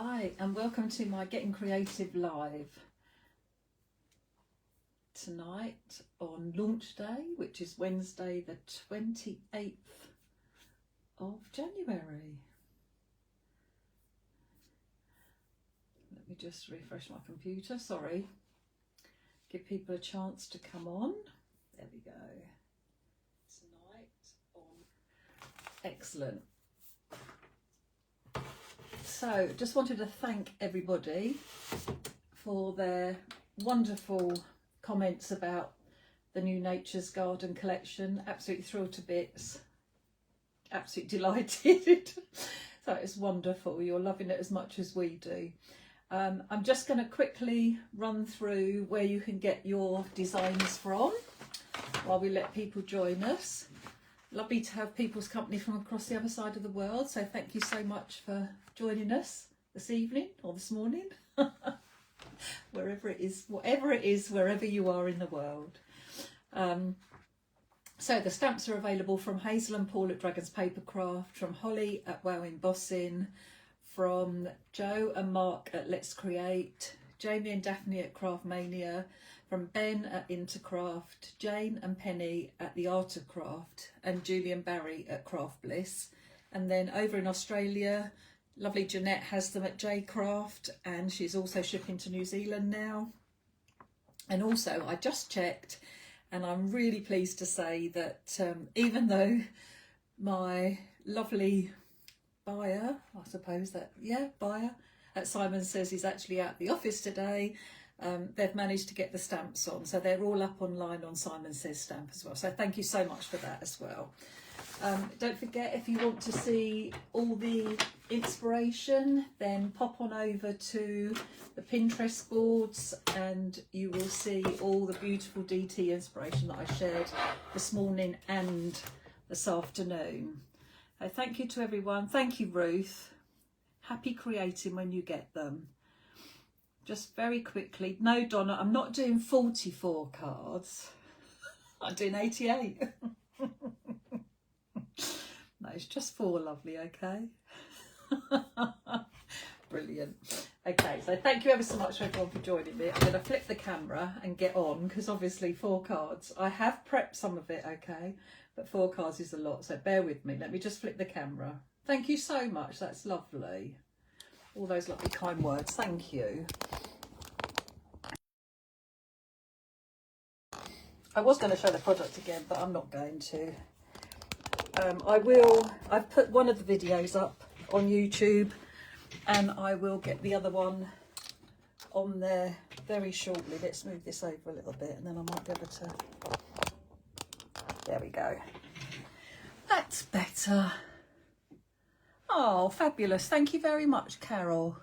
Hi, and welcome to my Getting Creative Live tonight on launch day, which is Wednesday the 28th of January. Let me just refresh my computer, sorry. Give people a chance to come on. There we go. Tonight on... Excellent. So, just wanted to thank everybody for their wonderful comments about the new Nature's Garden collection. Absolutely thrilled to bits. Absolutely delighted. So it's wonderful. You're loving it as much as we do. I'm just going to quickly run through where you can get your designs from while we let people join us. Lovely to have people's company from across the other side of the world, so thank you so much for joining us this evening or this morning, wherever it is, whatever it is, wherever you are in the world. So the stamps are available from Hazel and Paul at Dragon's Papercraft, from Holly at Wow Embossing, from Joe and Mark at Let's Create, Jamie and Daphne at Craftmania, from Ben at Intercraft, Jane and Penny at The Art of Craft, and Julie and Barry at Craft Bliss. And then over in Australia, lovely Jeanette has them at JCraft, and she's also shipping to New Zealand now. And also, I just checked, and I'm really pleased to say that even though my lovely buyer, I suppose that, buyer at Simon Says he's actually out the office today, they've managed to get the stamps on, so they're all up online on Simon Says stamp as well, so thank you so much for that as well. Don't forget, if you want to see all the inspiration, then pop on over to the Pinterest boards and you will see all the beautiful DT inspiration that I shared this morning and this afternoon. Thank you to everyone. Thank you, Ruth. Happy creating when you get them. Just very quickly, no, Donna, I'm not doing 44 cards. I'm doing 88. No, it's just 4, lovely, okay? Brilliant. Okay, so thank you ever so much everyone for joining me. I'm going to flip the camera and get on, because obviously 4 cards. I have prepped some of it, okay? But 4 cards is a lot, so bear with me. Let me just flip the camera. Thank you so much, that's lovely. All those lovely kind words, thank you. I was going to show the product again, but I'm not going to. I've put one of the videos up on YouTube, and I will get the other one on there very shortly. Let's move this over a little bit and then I might be able to, there we go. That's better. Oh, fabulous. Thank you very much, Carol.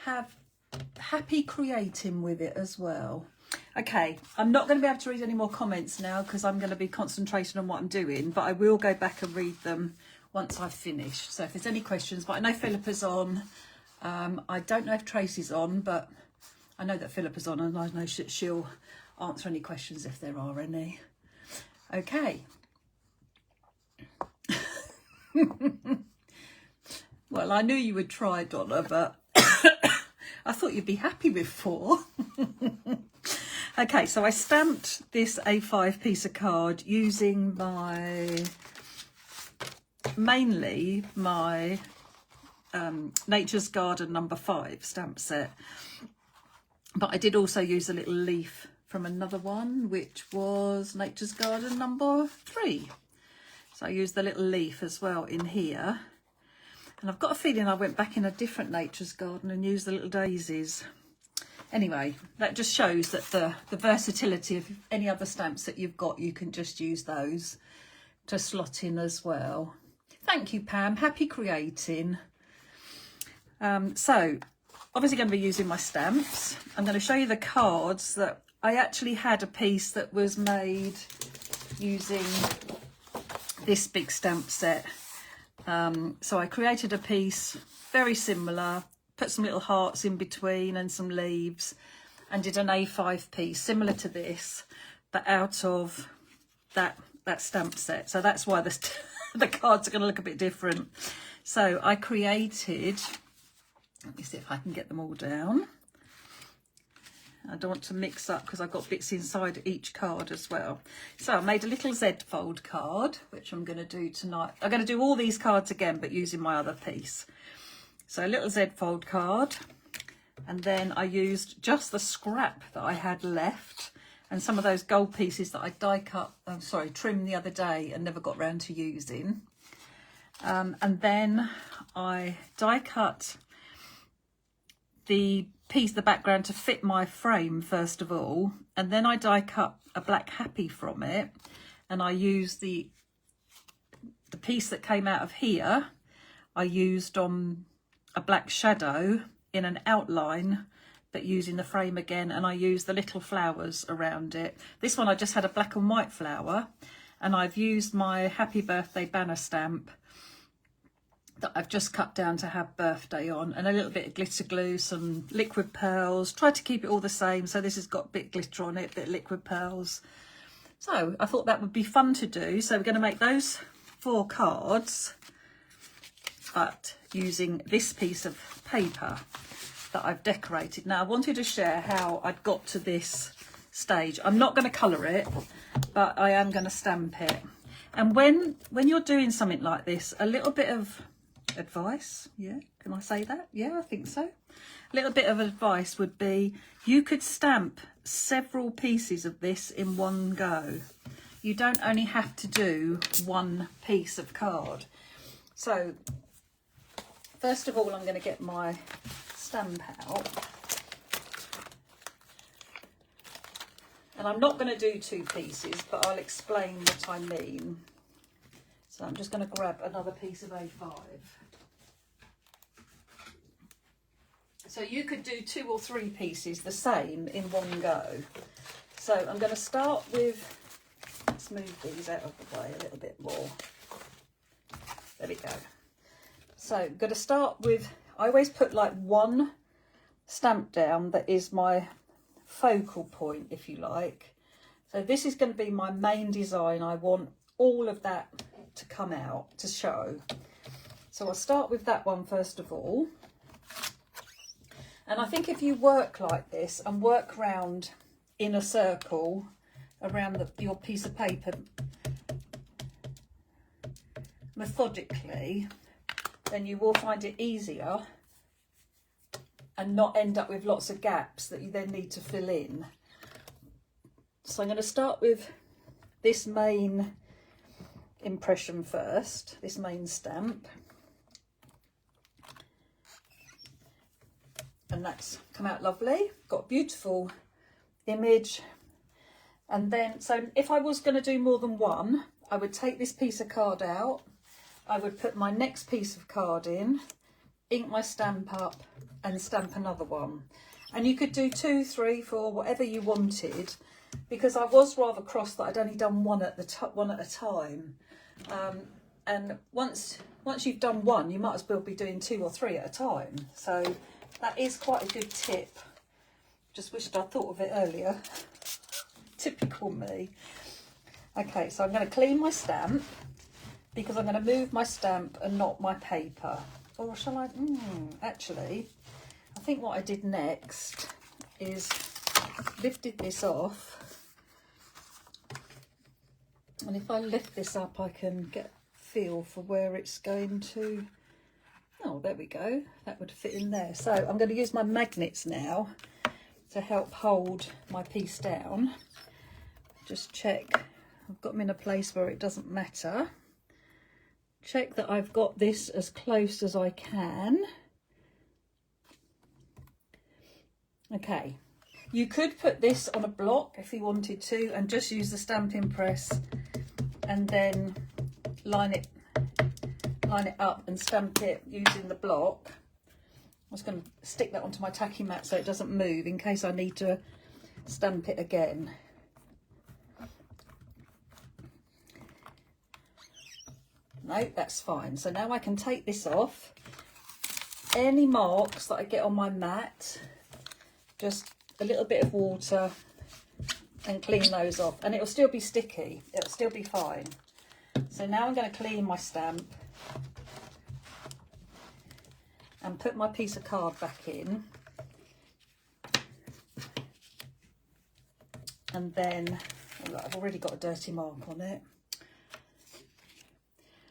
Have happy creating with it as well. Okay, I'm not going to be able to read any more comments now because I'm going to be concentrating on what I'm doing, but I will go back and read them once I've finished. So if there's any questions, but I know Philippa's on. I don't know if Tracy's on, but I know that Philippa's on, and I know she'll answer any questions if there are any. Okay. Well, I knew you would try, Donna, but I thought you'd be happy with 4. Okay, so I stamped this A5 piece of card using mainly my Nature's Garden number 5 stamp set. But I did also use a little leaf from another one, which was Nature's Garden number 3. So I used the little leaf as well in here. And I've got a feeling I went back in a different Nature's Garden and used the little daisies. Anyway, that just shows that the versatility of any other stamps that you've got, you can just use those to slot in as well. Thank you, Pam. Happy creating. So, obviously going to be using my stamps. I'm going to show you the cards that I actually had a piece that was made using this big stamp set. So I created a piece very similar, put some little hearts in between and some leaves, and did an A5 piece similar to this, but out of that stamp set. So that's why the cards are going to look a bit different. So I created Let me see if I can get them all down. I don't want to mix up because I've got bits inside each card as well. So I made a little Z fold card, which I'm going to do tonight. I'm going to do all these cards again, but using my other piece. So a little Z fold card. And then I used just the scrap that I had left and some of those gold pieces that I trimmed the other day and never got round to using. And then I die cut the background to fit my frame first of all, and then I die cut a black happy from it, and I used the piece that came out of here, I used on a black shadow in an outline, but using the frame again, and I used the little flowers around it. This one I just had a black and white flower, and I've used my happy birthday banner stamp that I've just cut down to have birthday on, and a little bit of glitter glue, some liquid pearls. Tried to keep it all the same, so this has got a bit glitter on it, a bit of liquid pearls. So I thought that would be fun to do. So we're going to make those 4 cards, but using this piece of paper that I've decorated. Now I wanted to share how I'd got to this stage. I'm not going to colour it, but I am going to stamp it. And when you're doing something like this, a little bit of advice, yeah, can I say that? Yeah, I think so. A little bit of advice would be, you could stamp several pieces of this in one go. You don't only have to do one piece of card. So first of all, I'm going to get my stamp out, and I'm not going to do 2 pieces, but I'll explain what I mean. So I'm just going to grab another piece of A5. So you could do 2 or 3 pieces the same in one go. So I'm going to start with, let's move these out of the way a little bit more. There we go. So I'm going to start with, I always put like one stamp down that is my focal point, if you like. So this is going to be my main design. I want all of that to come out, to show. So I'll start with that one first of all. And I think if you work like this and work round in a circle around your piece of paper methodically, then you will find it easier and not end up with lots of gaps that you then need to fill in. So I'm going to start with this main impression first, this main stamp. And that's come out lovely. Got a beautiful image. And then, so if I was going to do more than one, I would take this piece of card out. I would put my next piece of card in, ink my stamp up, and stamp another one. And you could do 2, 3, 4, whatever you wanted, because I was rather cross that I'd only done one at a time. And once you've done one, you might as well be doing 2 or 3 at a time. So that is quite a good tip. Just wished I'd thought of it earlier. Typical me. Okay, so I'm going to clean my stamp, because I'm going to move my stamp and not my paper. Or shall I? Actually, I think what I did next is lifted this off. And if I lift this up, I can get a feel for where it's going to. Oh, there we go. That would fit in there. So I'm going to use my magnets now to help hold my piece down. Just check I've got them in a place where it doesn't matter. Check that I've got this as close as I can. Okay, you could put this on a block if you wanted to and just use the stamping press and then line it up and stamp it using the block. I'm just going to stick that onto my tacky mat so it doesn't move in case I need to stamp it again. No, that's fine. So now I can take this off. Any marks that I get on my mat, just a little bit of water and clean those off, and it'll still be sticky, it'll still be fine. So now I'm going to clean my stamp, and put my piece of card back in. And then, oh look, I've already got a dirty mark on it.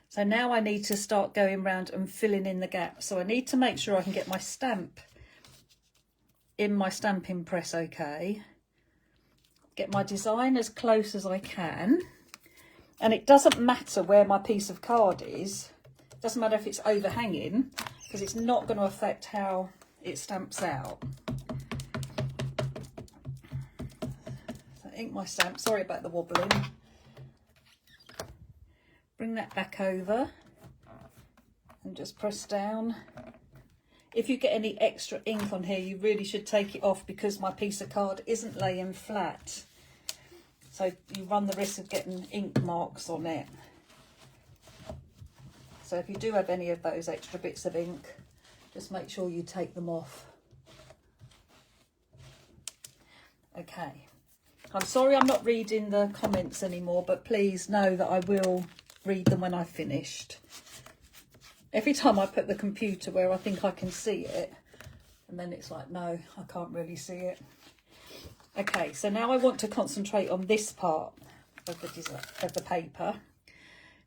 So now I need to start going around and filling in the gaps. So I need to make sure I can get my stamp in my stamping press okay. Get my design as close as I can. And it doesn't matter where my piece of card is. It doesn't matter if it's overhanging, because it's not going to affect how it stamps out. So ink my stamp, sorry about the wobbling. Bring that back over and just press down. If you get any extra ink on here, you really should take it off, because my piece of card isn't laying flat. So you run the risk of getting ink marks on it. So if you do have any of those extra bits of ink, just make sure you take them off. Okay. I'm sorry I'm not reading the comments anymore, but please know that I will read them when I've finished. Every time I put the computer where I think I can see it, and then it's like, no, I can't really see it. Okay, so now I want to concentrate on this part of the paper.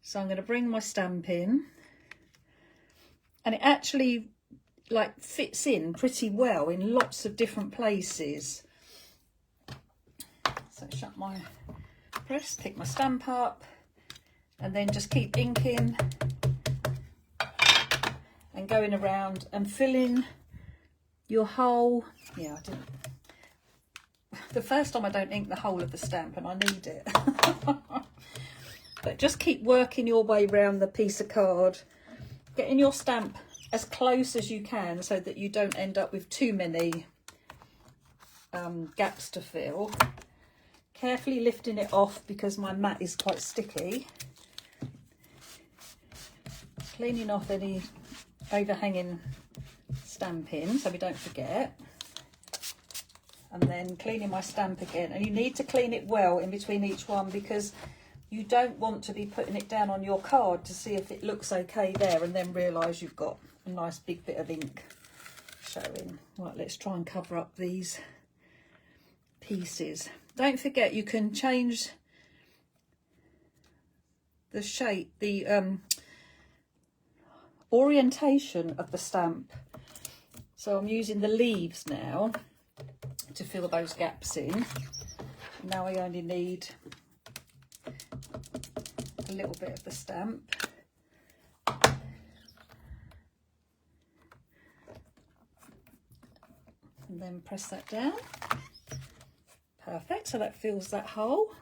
So I'm going to bring my stamp in, and it actually like fits in pretty well in lots of different places. So shut my press, pick my stamp up, and then just keep inking and going around and filling your whole, yeah, I didn't, the first time I don't ink the whole of the stamp and I need it. But just keep working your way around the piece of card, getting your stamp as close as you can so that you don't end up with too many gaps to fill. Carefully lifting it off because my mat is quite sticky. Cleaning off any overhanging stamping so we don't forget. And then cleaning my stamp again. And you need to clean it well in between each one, because you don't want to be putting it down on your card to see if it looks okay there and then realise you've got a nice big bit of ink showing. Right, let's try and cover up these pieces. Don't forget you can change the shape, the orientation of the stamp. So I'm using the leaves now to fill those gaps in. Now I only need a little bit of the stamp. And then press that down. Perfect, so that fills that hole.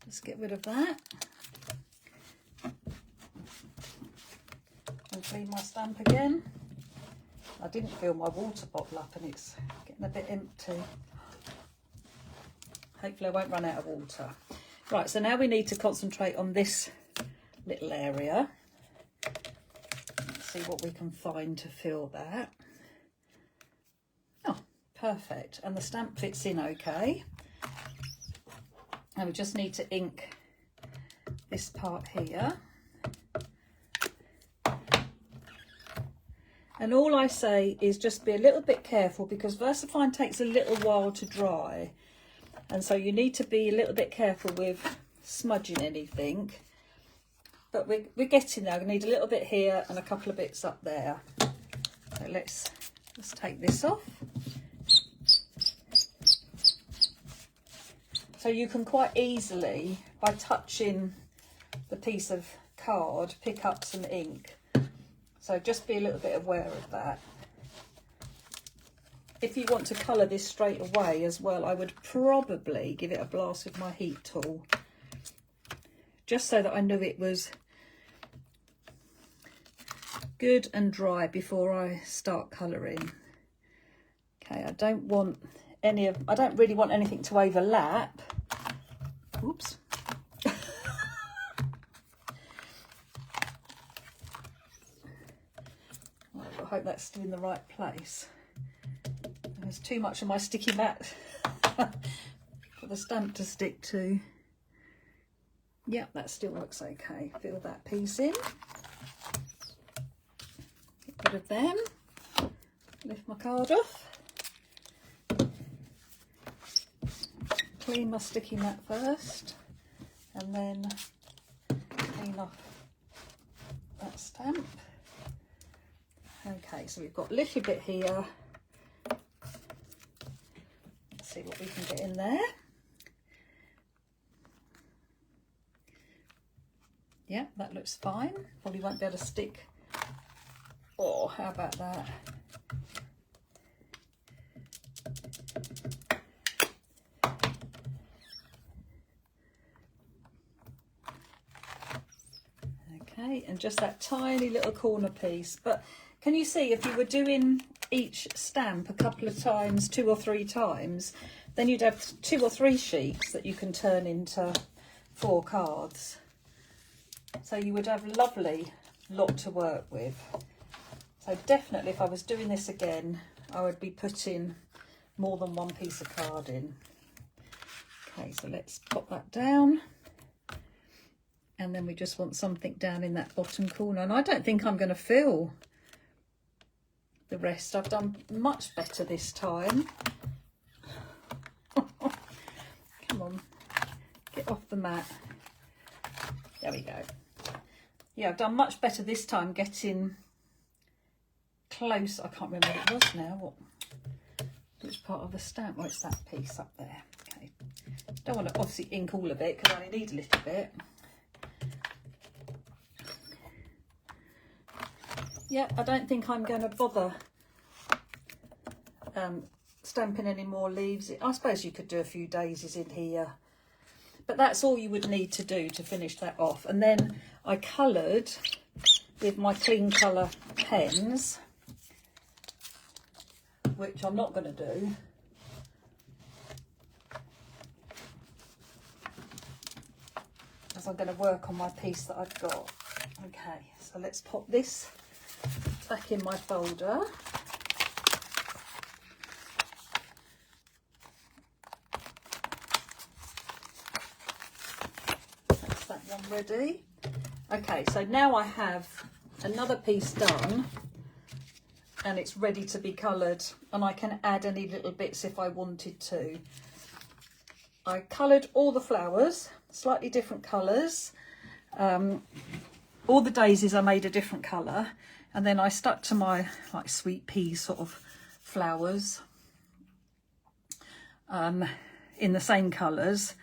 Just get rid of that. And clean my stamp again. I didn't fill my water bottle up and it's getting a bit empty. Hopefully I won't run out of water. Right, so now we need to concentrate on this little area. Let's see what we can find to fill that. Oh, perfect. And the stamp fits in okay. And we just need to ink this part here. And all I say is just be a little bit careful, because VersaFine takes a little while to dry. And so you need to be a little bit careful with smudging anything. But we're getting there. We need a little bit here and a couple of bits up there. So let's take this off. So you can quite easily, by touching the piece of card, pick up some ink. So just be a little bit aware of that. If you want to colour this straight away as well, I would probably give it a blast with my heat tool, just so that I knew it was good and dry before I start colouring. Okay, I don't really want anything to overlap. Oops. I hope that's still in the right place. There's too much of my sticky mat for the stamp to stick to. Yep, that still looks okay. Fill that piece in. rid of them. Lift my card off. Clean my sticky mat first, and then clean off that stamp. Okay, so we've got a little bit here. Let's see what we can get in there. Yeah, that looks fine. Probably won't be able to stick. Oh, how about that? Okay, and just that tiny little corner piece. But can you see, if you were doing each stamp a couple of times, 2 or 3 times, then you'd have 2 or 3 sheets that you can turn into 4 cards. So you would have a lovely lot to work with. So definitely, if I was doing this again, I would be putting more than 1 piece of card in. Okay, so let's pop that down. And then we just want something down in that bottom corner. And I don't think I'm going to fill the rest. I've done much better this time. Come on, get off the mat. There we go. Yeah, I've done much better this time getting close. I can't remember what it was now. Which part of the stamp? Oh, it's that piece up there. Okay. Don't want to obviously ink all of it because I only need a little bit. Yeah, I don't think I'm going to bother stamping any more leaves. I suppose you could do a few daisies in here. But that's all you would need to do to finish that off. And then I coloured with my clean colour pens, which I'm not going to do. Because I'm going to work on my piece that I've got. Okay, so let's pop this back in my folder. That's that one ready. Okay, so now I have another piece done and it's ready to be coloured, and I can add any little bits if I wanted to. I coloured all the flowers, slightly different colours. All the daisies I made a different colour, and then I stuck to my like sweet pea sort of flowers in the same colours,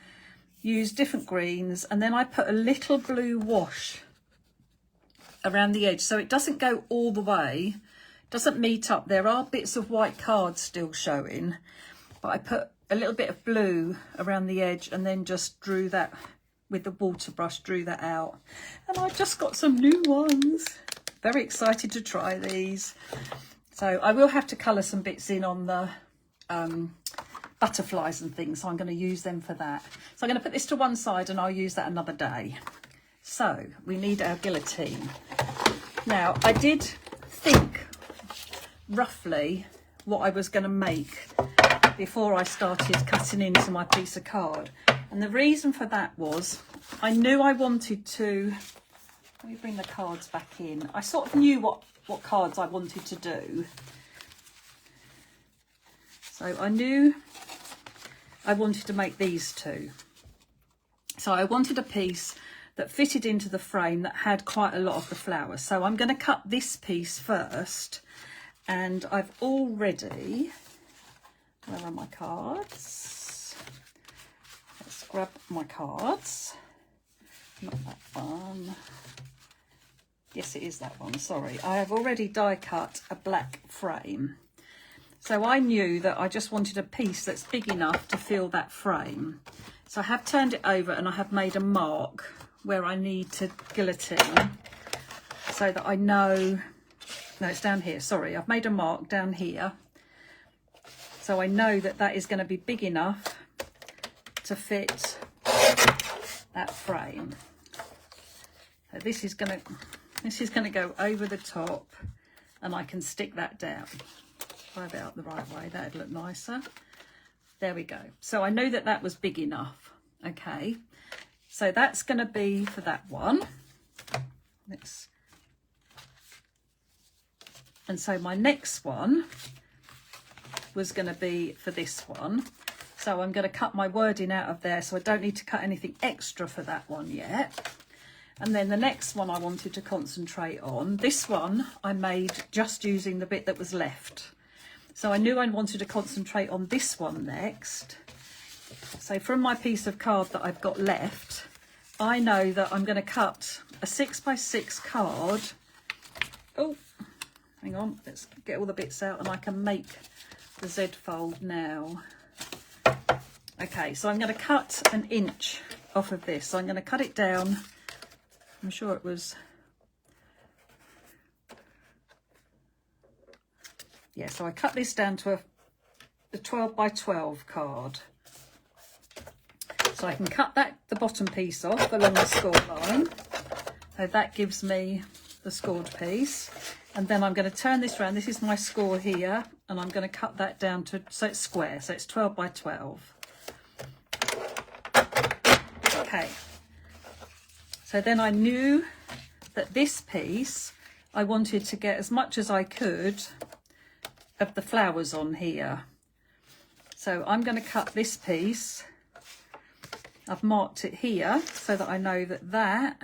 used different greens, and then I put a little blue wash around the edge so it doesn't go all the way, doesn't meet up. There are bits of white cards still showing, but I put a little bit of blue around the edge and then just drew that with the water brush, drew that out. And I just got some new ones. Very excited to try these. So I will have to colour some bits in on the butterflies and things, so I'm going to use them for that. So I'm going to put this to one side and I'll use that another day. So we need our guillotine. Now I did think roughly what I was going to make before I started cutting into my piece of card. And the reason for that was I knew I wanted to, let me bring the cards back in. I sort of knew what cards I wanted to do. So I knew I wanted to make these two. So I wanted a piece that fitted into the frame that had quite a lot of the flowers. So I'm going to cut this piece first. And I've already, where are my cards? Let's grab my cards. Not that one. Yes, it is that one, sorry. I have already die cut a black frame. So I knew that I just wanted a piece that's big enough to fill that frame. So I have turned it over and I have made a mark where I need to guillotine so that I know, no, it's down here, sorry. I've made a mark down here. So I know that that is going to be big enough to fit that frame. So this is going to go over the top and I can stick that down. Try it out the right way, that'd look nicer. There we go. So I know that that was big enough. Okay, so that's going to be for that one. Let's And so my next one was going to be for this one. So I'm going to cut my wording out of there, so I don't need to cut anything extra for that one yet. And then the next one I wanted to concentrate on, this one I made just using the bit that was left. So I knew I wanted to concentrate on this one next. So from my piece of card that I've got left, I know that I'm going to cut a 6x6 card. Oh, hang on, let's get all the bits out and I can make the Z fold now. Okay, so I'm going to cut an inch off of this. So I'm going to cut it down. I'm sure it was, yeah, so I cut this down to a 12x12 card. So I can cut that, the bottom piece off along the score line. So that gives me the scored piece. And then I'm going to turn this around. This is my score here. And I'm going to cut that down to, so it's square. So it's 12x12. Okay. So then I knew that this piece, I wanted to get as much as I could of the flowers on here. So I'm going to cut this piece. I've marked it here so that I know that that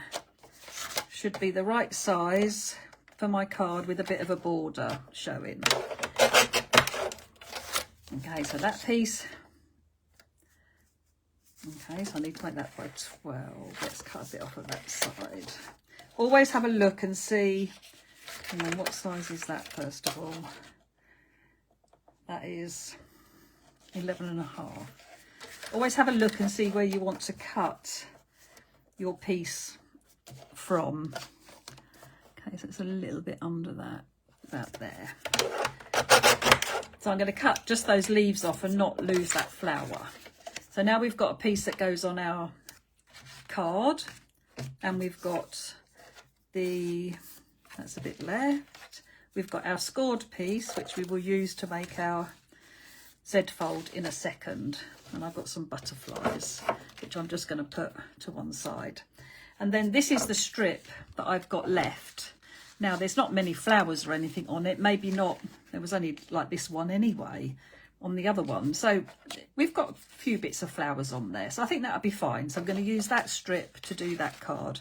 should be the right size for my card with a bit of a border showing. Okay, so that piece. Okay, so I need to make that by 12. Let's cut a bit off of that side. Always have a look and see, hang on, what size is that first of all? That is 11.5. Always have a look and see where you want to cut your piece from. Okay, so it's a little bit under that, about there. So I'm going to cut just those leaves off and not lose that flower. So now we've got a piece that goes on our card, and we've got the, that's a bit left. We've got our scored piece, which we will use to make our Z fold in a second. And I've got some butterflies, which I'm just going to put to one side. And then this is the strip that I've got left. Now, there's not many flowers or anything on it. Maybe not, there was only like this one anyway on the other one. So we've got a few bits of flowers on there. So I think that'll be fine. So I'm going to use that strip to do that card.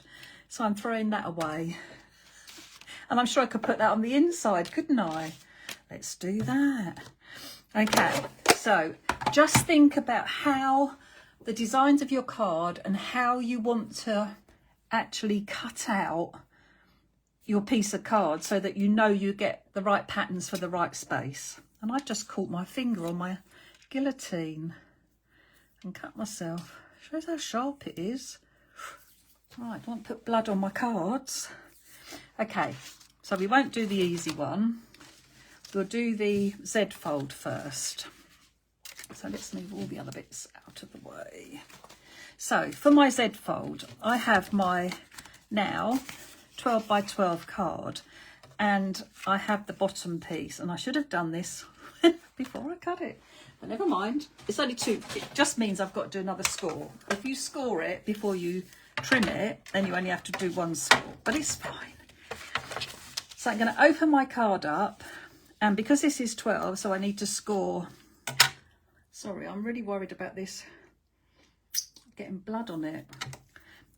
So I'm throwing that away. And I'm sure I could put that on the inside, couldn't I? Let's do that. Okay, so just think about how the designs of your card and how you want to actually cut out your piece of card so that you know you get the right patterns for the right space. And I just caught my finger on my guillotine and cut myself. Shows how sharp it is. Right, don't put blood on my cards. Okay, so we won't do the easy one. We'll do the Z fold first. So let's move all the other bits out of the way. So for my Z fold, I have my now 12x12 card, and I have the bottom piece, and I should have done this before I cut it, but never mind. It's only two. It just means I've got to do another score. If you score it before you trim it, then you only have to do one score, but it's fine. So I'm going to open my card up, and because this is 12, so I need to score. Sorry, I'm really worried about this getting blood on it.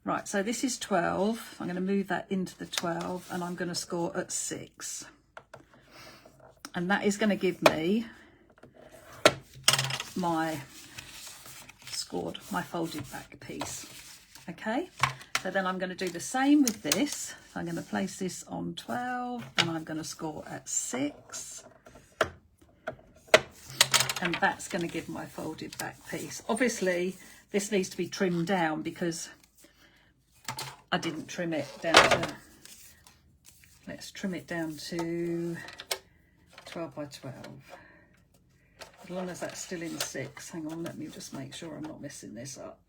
Right, so this is 12. I'm going to move that into the 12, and I'm going to score at 6. And that is going to give me my scored, my folded back piece. Okay, so then I'm going to do the same with this. So I'm going to place this on 12, and I'm going to score at 6. And that's going to give my folded back piece. Obviously, this needs to be trimmed down because I didn't trim it down to, let's trim it down to 12x12. As long as that's still in 6. Hang on, let me just make sure I'm not messing this up.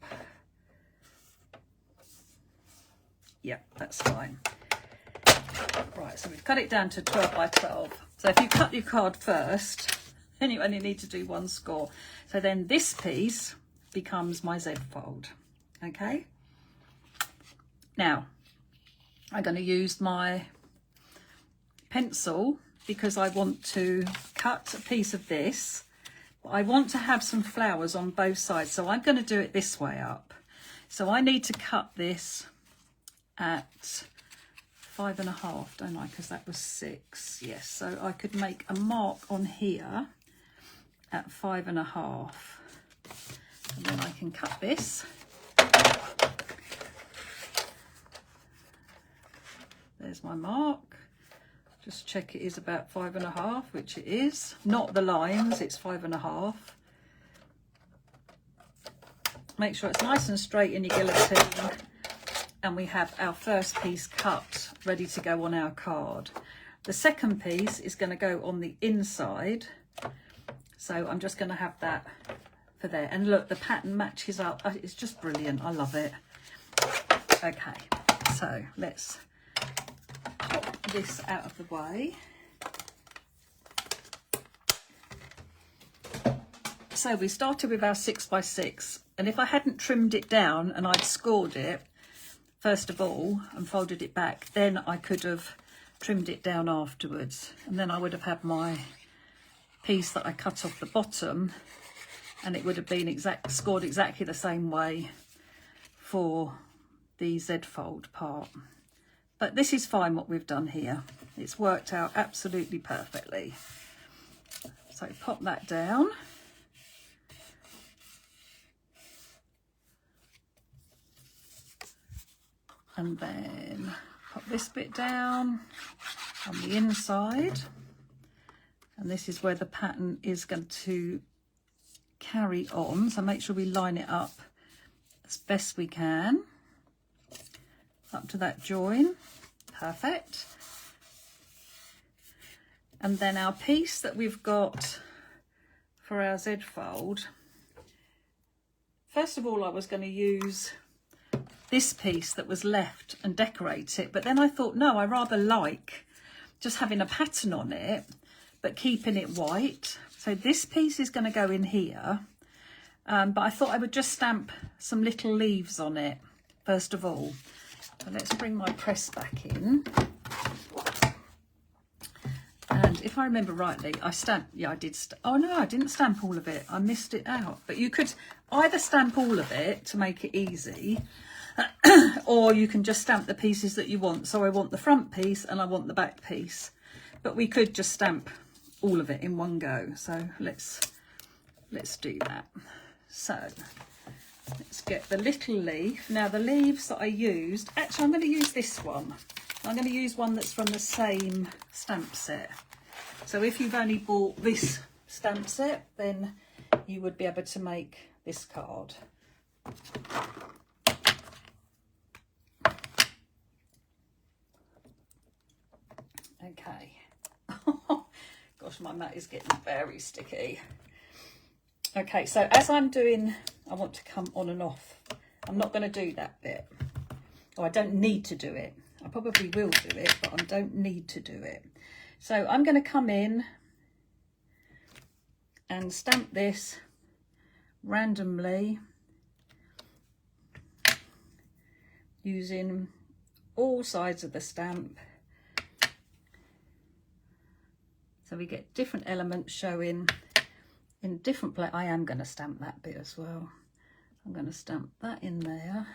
Yep, that's fine. Right, so we've cut it down to 12x12. So if you cut your card first, then you only need to do one score. So then this piece becomes my Z fold. Okay. Now, I'm going to use my pencil because I want to cut a piece of this. I want to have some flowers on both sides, so I'm going to do it this way up. So I need to cut this at 5.5, don't I? Because that was 6. Yes, so I could make a mark on here at 5.5, and then I can cut this. There's my mark. Just check it is about 5.5, which it is. Not the lines, it's 5.5. Make sure it's nice and straight in your guillotine. And we have our first piece cut, ready to go on our card. The second piece is going to go on the inside. So I'm just going to have that for there. And look, the pattern matches up. It's just brilliant. I love it. Okay, so let's pop this out of the way. So we started with our 6x6. And if I hadn't trimmed it down and I'd scored it, first of all, and folded it back, then I could have trimmed it down afterwards, and then I would have had my piece that I cut off the bottom, and it would have been scored exactly the same way for the Z fold part. But this is fine what we've done here. It's worked out absolutely perfectly. So pop that down. And then pop this bit down on the inside. And this is where the pattern is going to carry on. So make sure we line it up as best we can. Up to that join. Perfect. And then our piece that we've got for our Z fold. First of all, I was going to use this piece that was left and decorate it, but then I thought, no, I rather like just having a pattern on it but keeping it white. So this piece is going to go in here, but I thought I would just stamp some little leaves on it first of all. So let's bring my press back in, and if I remember rightly, I stamped, yeah, I did, oh no, I didn't stamp all of it, I missed it out. But you could either stamp all of it to make it easy, or you can just stamp the pieces that you want. So I want the front piece and I want the back piece, but we could just stamp all of it in one go. So let's do that. So let's get the little leaf. Now the leaves that I used, actually I'm going to use this one. I'm going to use one that's from the same stamp set. So if you've only bought this stamp set, then you would be able to make this card. Okay. Gosh, my mat is getting very sticky. Okay, so as I'm doing, I want to come on and off. I'm not going to do that bit. Oh, I don't need to do it. I probably will do it, but I don't need to do it. So I'm going to come in and stamp this randomly using all sides of the stamp. So we get different elements showing in different places. I am going to stamp that bit as well. I'm going to stamp that in there.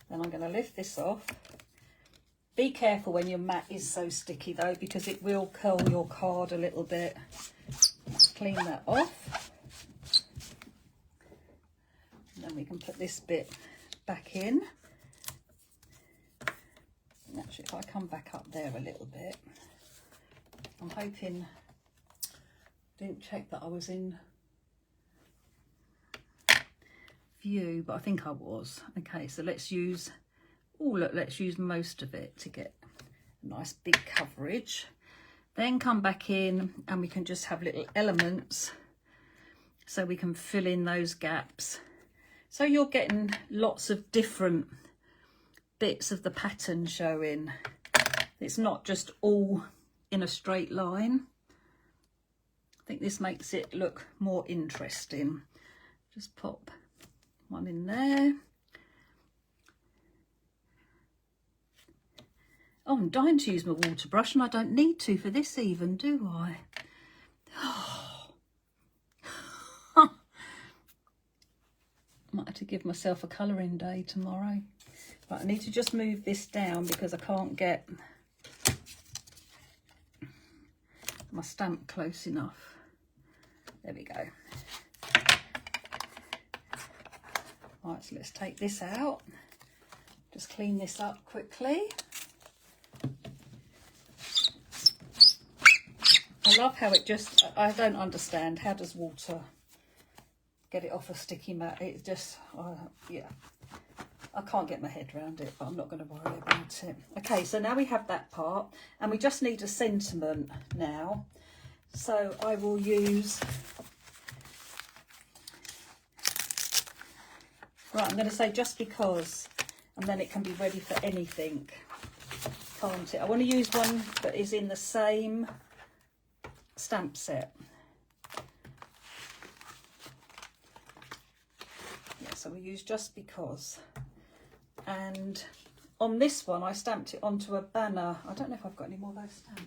Then I'm going to lift this off. Be careful when your mat is so sticky though, because it will curl your card a little bit. Let's clean that off. And then we can put this bit back in. And actually, if I come back up there a little bit, I'm hoping, didn't check that I was in view, but I think I was. Okay, so let's use, oh look, let's use most of it to get a nice big coverage. Then come back in and we can just have little elements so we can fill in those gaps. So you're getting lots of different bits of the pattern showing. It's not just all in a straight line. I think this makes it look more interesting. Just pop one in there. Oh, I'm dying to use my water brush and I don't need to for this even, do I? Might have to give myself a colouring day tomorrow. Right, I need to just move this down because I can't get my stamp close enough. There we go. Right, so let's take this out. Just clean this up quickly. I love how it just, I don't understand, how does water get it off a sticky mat? It just, yeah, I can't get my head around it, but I'm not going to worry about it. Okay, so now we have that part, and we just need a sentiment now. So I will use, right, I'm going to say just because, and then it can be ready for anything, can't it? I want to use one that is in the same stamp set. Yeah, so we use just because. And on this one, I stamped it onto a banner. I don't know if I've got any more of those stamped.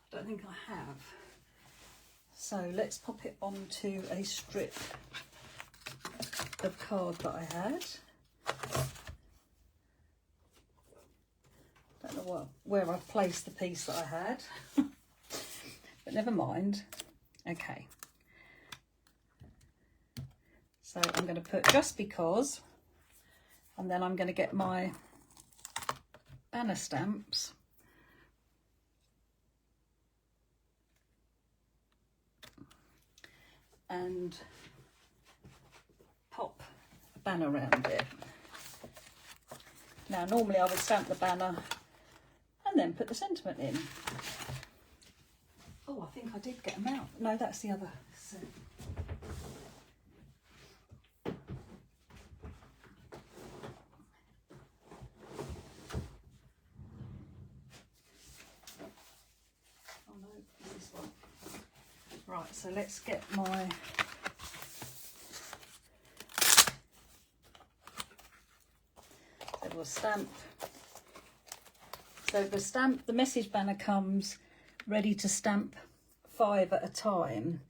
Don't think I have. So let's pop it onto a strip of card that I had. Don't know where I've placed the piece that I had, but never mind. Okay. So I'm going to put just because, and then I'm going to get my banner stamps. And pop a banner around it. Now normally I would stamp the banner and then put the sentiment in. Oh, I think I did get them out. No, that's the other set. Oh no, this one. Right, so let's get my stamp. So the message banner comes ready to stamp 5 at a time,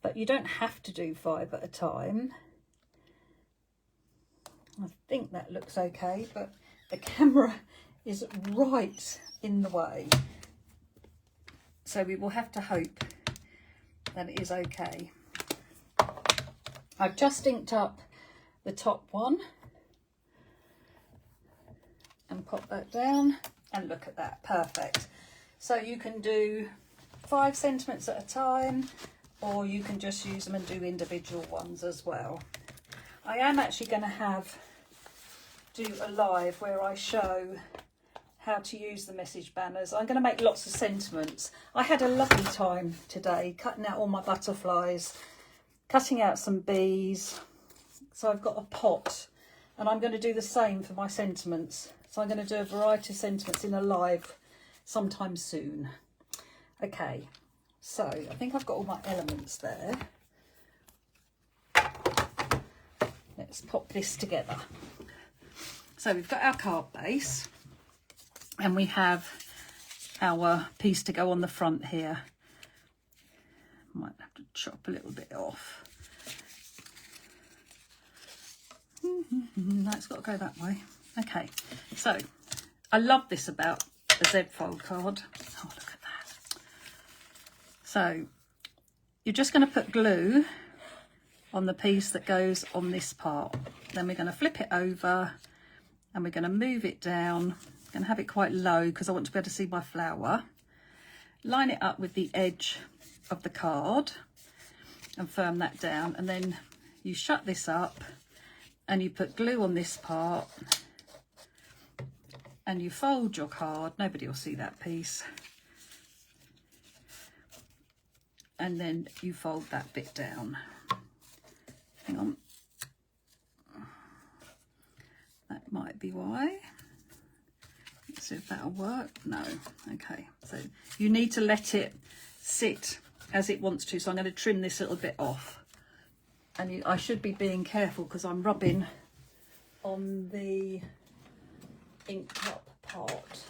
but you don't have to do 5 at a time. I think that looks okay, but the camera is right in the way, so we will have to hope that it is okay. I've just inked up the top one and pop that down, and look at that, perfect. So you can do 5 sentiments at a time, or you can just use them and do individual ones as well. I am actually going to do a live where I show how to use the message banners. I'm going to make lots of sentiments. I had a lovely time today cutting out all my butterflies, cutting out some bees. So I've got a pot, and I'm going to do the same for my sentiments. So I'm going to do a variety of sentiments in a live sometime soon. Okay, so I think I've got all my elements there. Let's pop this together. So we've got our card base, and we have our piece to go on the front here. Might have to chop a little bit off. No, it's got to go that way. Okay, so I love this about the Z fold card. Oh, look at that. So you're just going to put glue on the piece that goes on this part. Then we're going to flip it over and we're going to move it down. I'm going to have it quite low because I want to be able to see my flower. Line it up with the edge of the card and firm that down, and then you shut this up and you put glue on this part and you fold your card. Nobody will see that piece. And then you fold that bit down. Hang on. That might be why. Let's see if that'll work. No. Okay. So you need to let it sit as it wants to. So I'm going to trim this little bit off. and I should be being careful because I'm rubbing on the ink up part.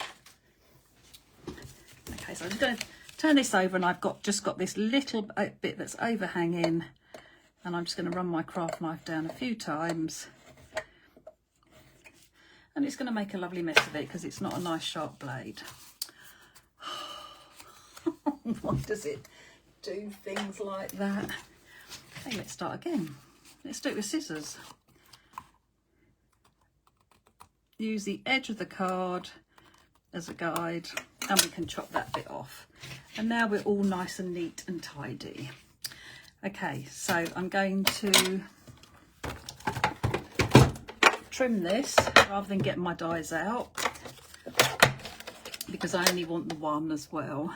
Okay, so I'm just going to turn this over, and I've just got this little bit that's overhanging, and I'm just going to run my craft knife down a few times, and it's going to make a lovely mess of it because it's not a nice sharp blade. Why does it do things like that? Okay, let's start again. Let's do it with scissors. Use the edge of the card as a guide, and we can chop that bit off. And now we're all nice and neat and tidy. Okay, so I'm going to trim this rather than get my dies out, because I only want the one as well.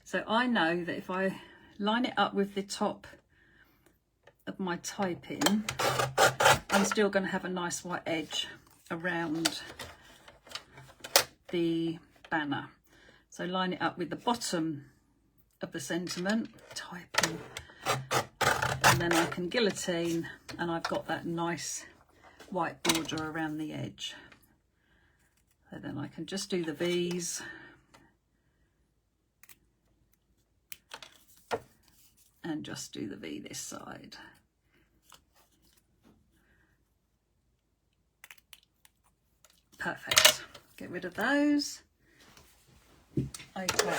So I know that if I line it up with the top of my typing, I'm still going to have a nice white edge around the banner. So line it up with the bottom of the sentiment, typing, and then I can guillotine, and I've got that nice white border around the edge. So then I can just do the V's, and just do the V this side. Perfect. Get rid of those. Okay.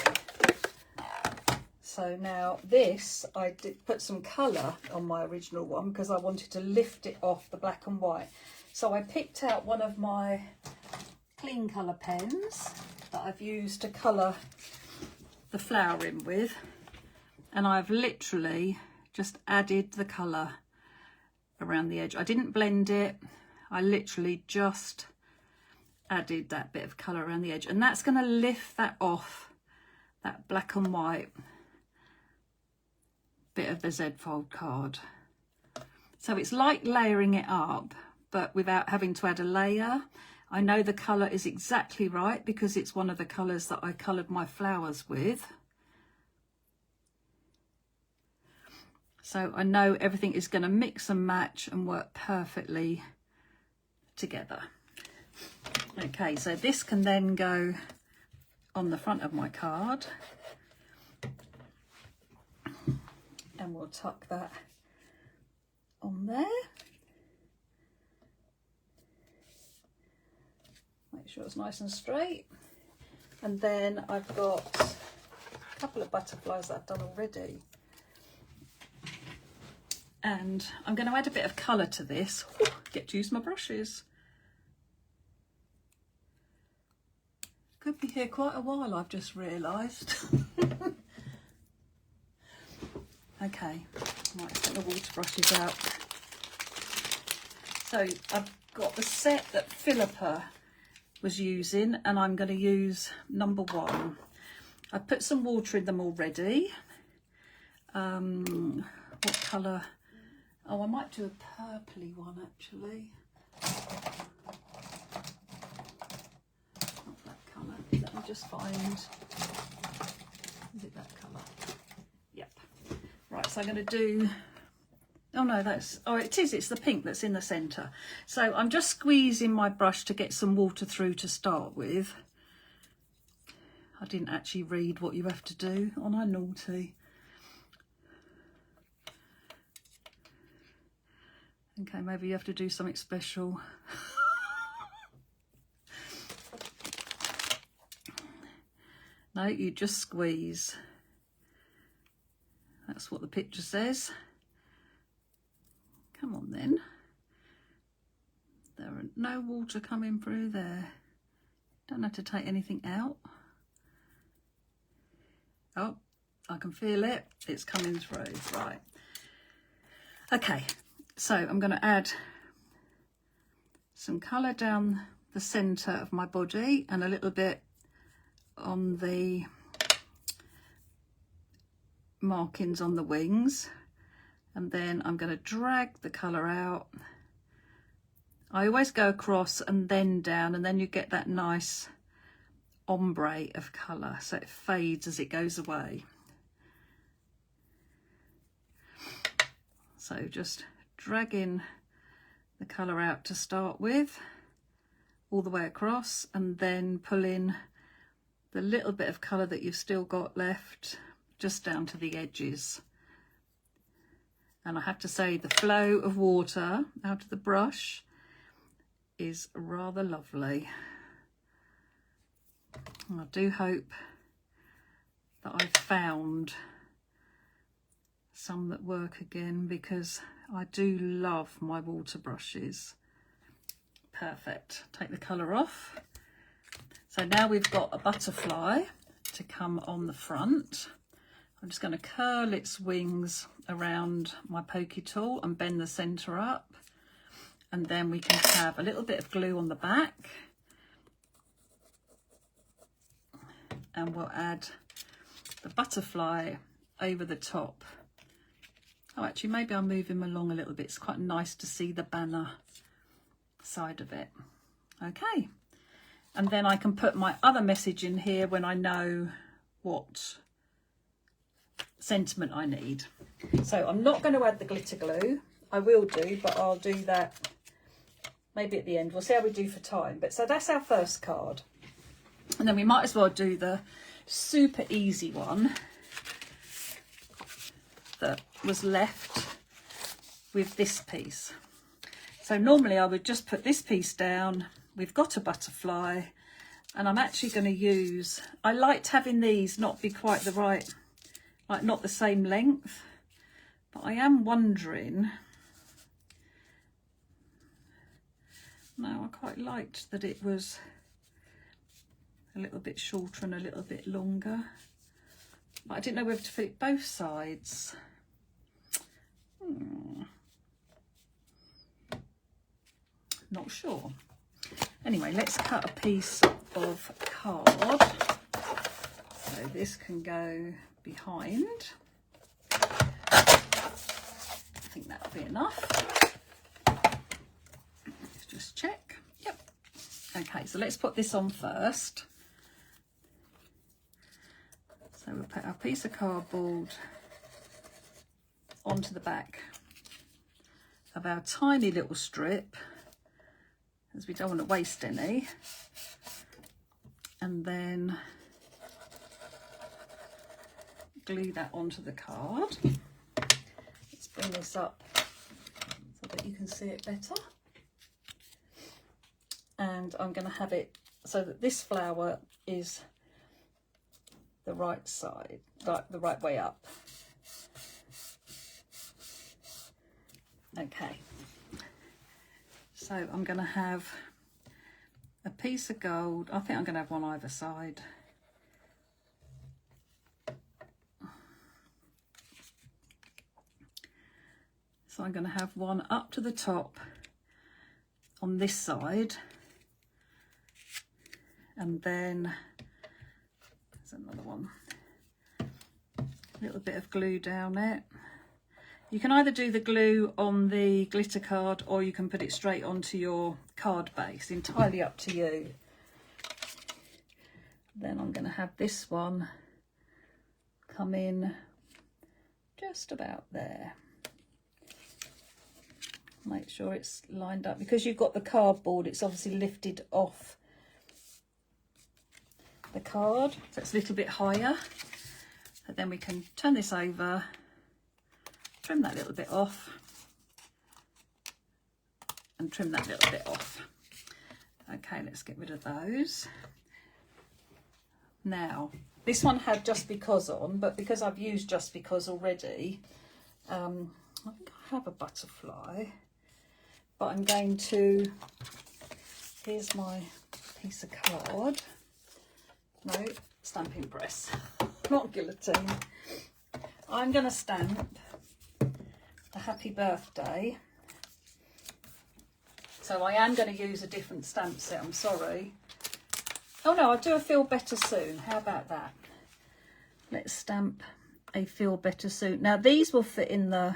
So now this, I did put some colour on my original one because I wanted to lift it off the black and white. So I picked out one of my clean colour pens that I've used to colour the flower in with, and I've literally just added the colour around the edge. I didn't blend it, I literally just added that bit of colour around the edge, and that's going to lift that off, that black and white bit of the Z fold card. So it's like layering it up, but without having to add a layer. I know the colour is exactly right because it's one of the colours that I coloured my flowers with. So I know everything is going to mix and match and work perfectly together. Okay, so this can then go on the front of my card, and we'll tuck that on there. Make sure it's nice and straight. And then I've got a couple of butterflies that I've done already. And I'm going to add a bit of colour to this. Ooh, get to use my brushes. Could be here quite a while, I've just realised. Okay, might take the water brushes out. So I've got the set that Philippa was using, and I'm going to use number 1. I've put some water in them already. What colour? Oh, I might do a purpley one actually. Not that colour. Let me just find. Is it that colour? Yep. Right, so I'm going to do. Oh no, that's. Oh, it is. It's the pink that's in the centre. So I'm just squeezing my brush to get some water through to start with. I didn't actually read what you have to do. Oh, I'm naughty. Okay, maybe you have to do something special. No, you just squeeze. That's what the picture says. Come on then. There are no water coming through there. Don't have to take anything out. Oh, I can feel it. It's coming through. Right. Okay. So I'm going to add some colour down the centre of my body and a little bit on the markings on the wings, and then I'm going to drag the colour out. I always go across and then down, and then you get that nice ombre of colour, so it fades as it goes away. So just dragging the colour out to start with, all the way across, and then pulling the little bit of colour that you've still got left just down to the edges. And I have to say, the flow of water out of the brush is rather lovely. And I do hope that I've found some that work again, because I do love my water brushes. Perfect. Take the colour off. So now we've got a butterfly to come on the front. I'm just going to curl its wings around my pokey tool and bend the centre up, and then we can have a little bit of glue on the back, and we'll add the butterfly over the top. Oh, actually, maybe I'll move him along a little bit. It's quite nice to see the banner side of it. Okay, and then I can put my other message in here when I know what sentiment I need. So I'm not going to add the glitter glue. I will do, but I'll do that maybe at the end. We'll see how we do for time. But so that's our first card, and then we might as well do the super easy one that was left with this piece. So normally I would just put this piece down. We've got a butterfly, and I'm actually going to use, I liked having these not be quite the right, like not the same length, but I am wondering, no, I quite liked that it was a little bit shorter and a little bit longer, but I didn't know whether to fit both sides. Not sure. Anyway, let's cut a piece of card. So this can go behind. I think that'll be enough. Let's just check. Yep. Okay, so let's put this on first. So we'll put our piece of cardboard onto the back of our tiny little strip, as we don't want to waste any, and then glue that onto the card. Let's bring this up so that you can see it better. And I'm going to have it so that this flower is the right side, like the right way up. Okay, so I'm going to have a piece of gold. I think I'm going to have one either side. So I'm going to have one up to the top on this side, and then there's another one. A little bit of glue down it. You can either do the glue on the glitter card, or you can put it straight onto your card base, entirely up to you. Then I'm going to have this one come in just about there. Make sure it's lined up, because you've got the cardboard, it's obviously lifted off the card, so it's a little bit higher. But then we can turn this over, trim that little bit off, and trim that little bit off. Okay, let's get rid of those. Now, this one had Just Because on, but because I've used Just Because already, I think I have a butterfly, but I'm going to, here's my piece of card. No, stamping press, not guillotine. I'm going to stamp a happy birthday. So I am going to use a different stamp set, I'm sorry. Oh no, I'll do a Feel Better Soon. How about that? Let's stamp a Feel Better Soon. Now these will fit in the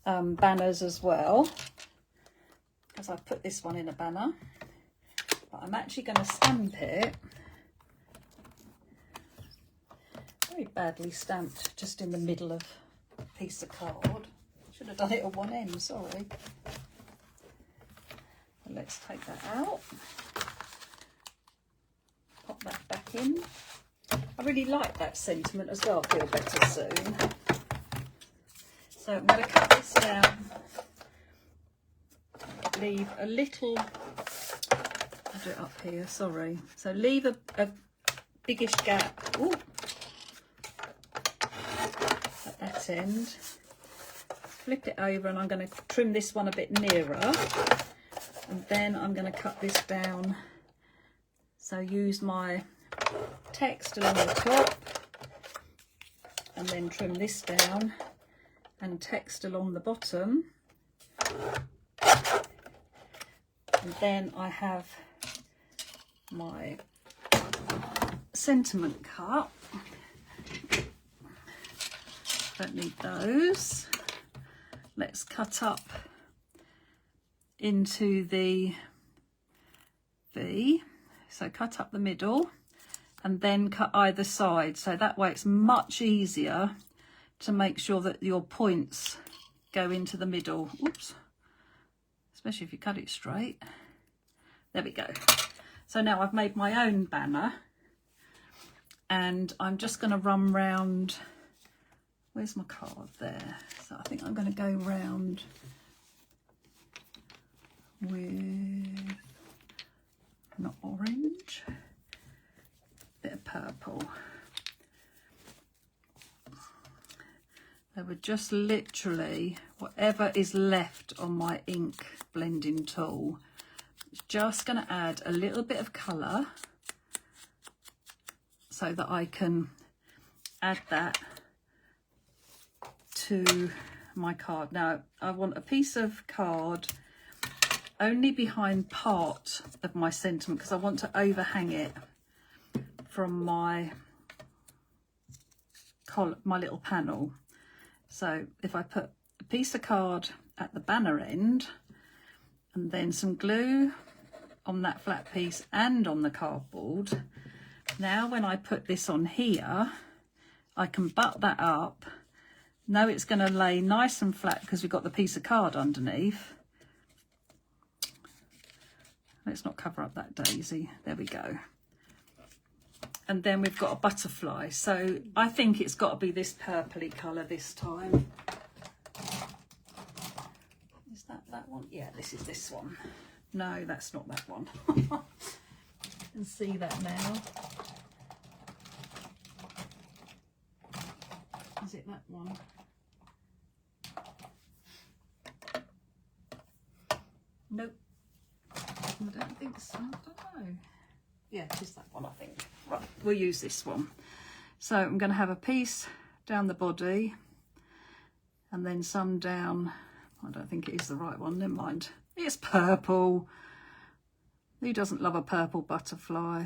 banners as well, because I've put this one in a banner. But I'm actually going to stamp it. Very badly stamped, just in the middle of a piece of card. Should have done it on one end, sorry. Let's take that out. Pop that back in. I really like that sentiment as well, feel better soon. So I'm going to cut this down. Leave a little, I'll do it up here, sorry. So leave a biggish gap. Ooh. At that end. Flip it over and I'm going to trim this one a bit nearer. And then I'm going to cut this down. So use my text along the top and then trim this down and text along the bottom. And then I have my sentiment cut. Don't need those. Let's cut up into the V. So cut up the middle and then cut either side. So that way it's much easier to make sure that your points go into the middle. Oops. Especially if you cut it straight. There we go. So now I've made my own banner and I'm just going to run round. Where's my card? There. So I think I'm going to go round with not orange, bit of purple. They were just literally whatever is left on my ink blending tool. It's just going to add a little bit of colour so that I can add that to my card. Now I want a piece of card only behind part of my sentiment because I want to overhang it from my little panel. So if I put a piece of card at the banner end and then some glue on that flat piece and on the cardboard, now when I put this on here I can butt that up. Now it's going to lay nice and flat because we've got the piece of card underneath. Let's not cover up that daisy. There we go. And then we've got a butterfly. So I think it's got to be this purpley colour this time. Is that one? Yeah, this is this one. No, that's not that one. You can see that now. Is it that one? Nope. I don't think so. I don't know. Yeah, it's that one, I think. Right, we'll use this one. So I'm going to have a piece down the body and then some down. I don't think it is the right one. Never mind. It's purple. Who doesn't love a purple butterfly?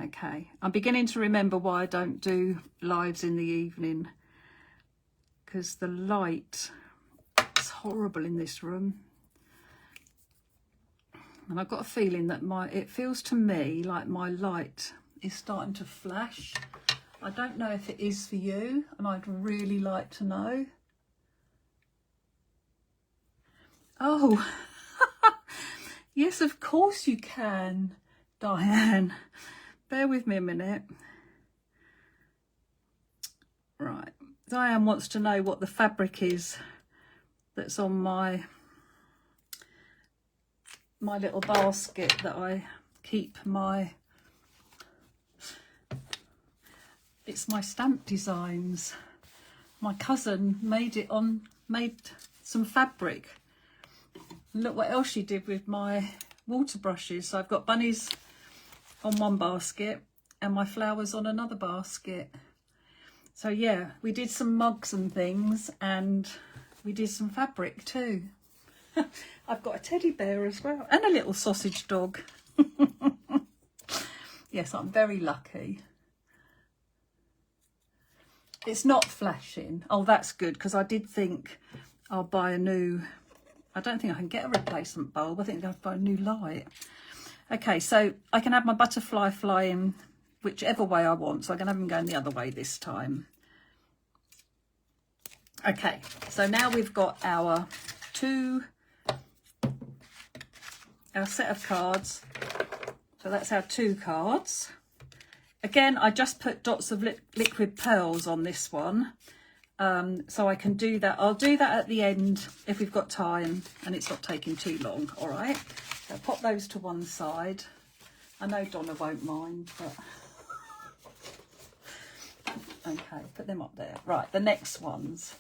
Okay, I'm beginning to remember why I don't do lives in the evening, because the light is horrible in this room. And I've got a feeling that it feels to me like my light is starting to flash. I don't know if it is for you, and I'd really like to know. Oh, yes, of course you can, Diane. Bear with me a minute. Right, Diane wants to know what the fabric is that's on my little basket that I keep my... It's my stamp designs. My cousin made some fabric. Look what else she did with my water brushes. So I've got bunnies on one basket and my flowers on another basket. So yeah, we did some mugs and things, and we did some fabric too. I've got a teddy bear as well and a little sausage dog. Yes, I'm very lucky. It's not flashing. Oh, that's good, because I did think I'll buy a new... I don't think I can get a replacement bulb. I think I'll buy a new light. Okay, so I can have my butterfly flying whichever way I want. So I'm going to have them going the other way this time. Okay, so now we've got our set of cards. So that's our 2 cards. Again, I just put dots of liquid pearls on this one. So I can do that. I'll do that at the end if we've got time and it's not taking too long. All right, so pop those to one side. I know Donna won't mind, but okay, put them up there. Right, the next ones.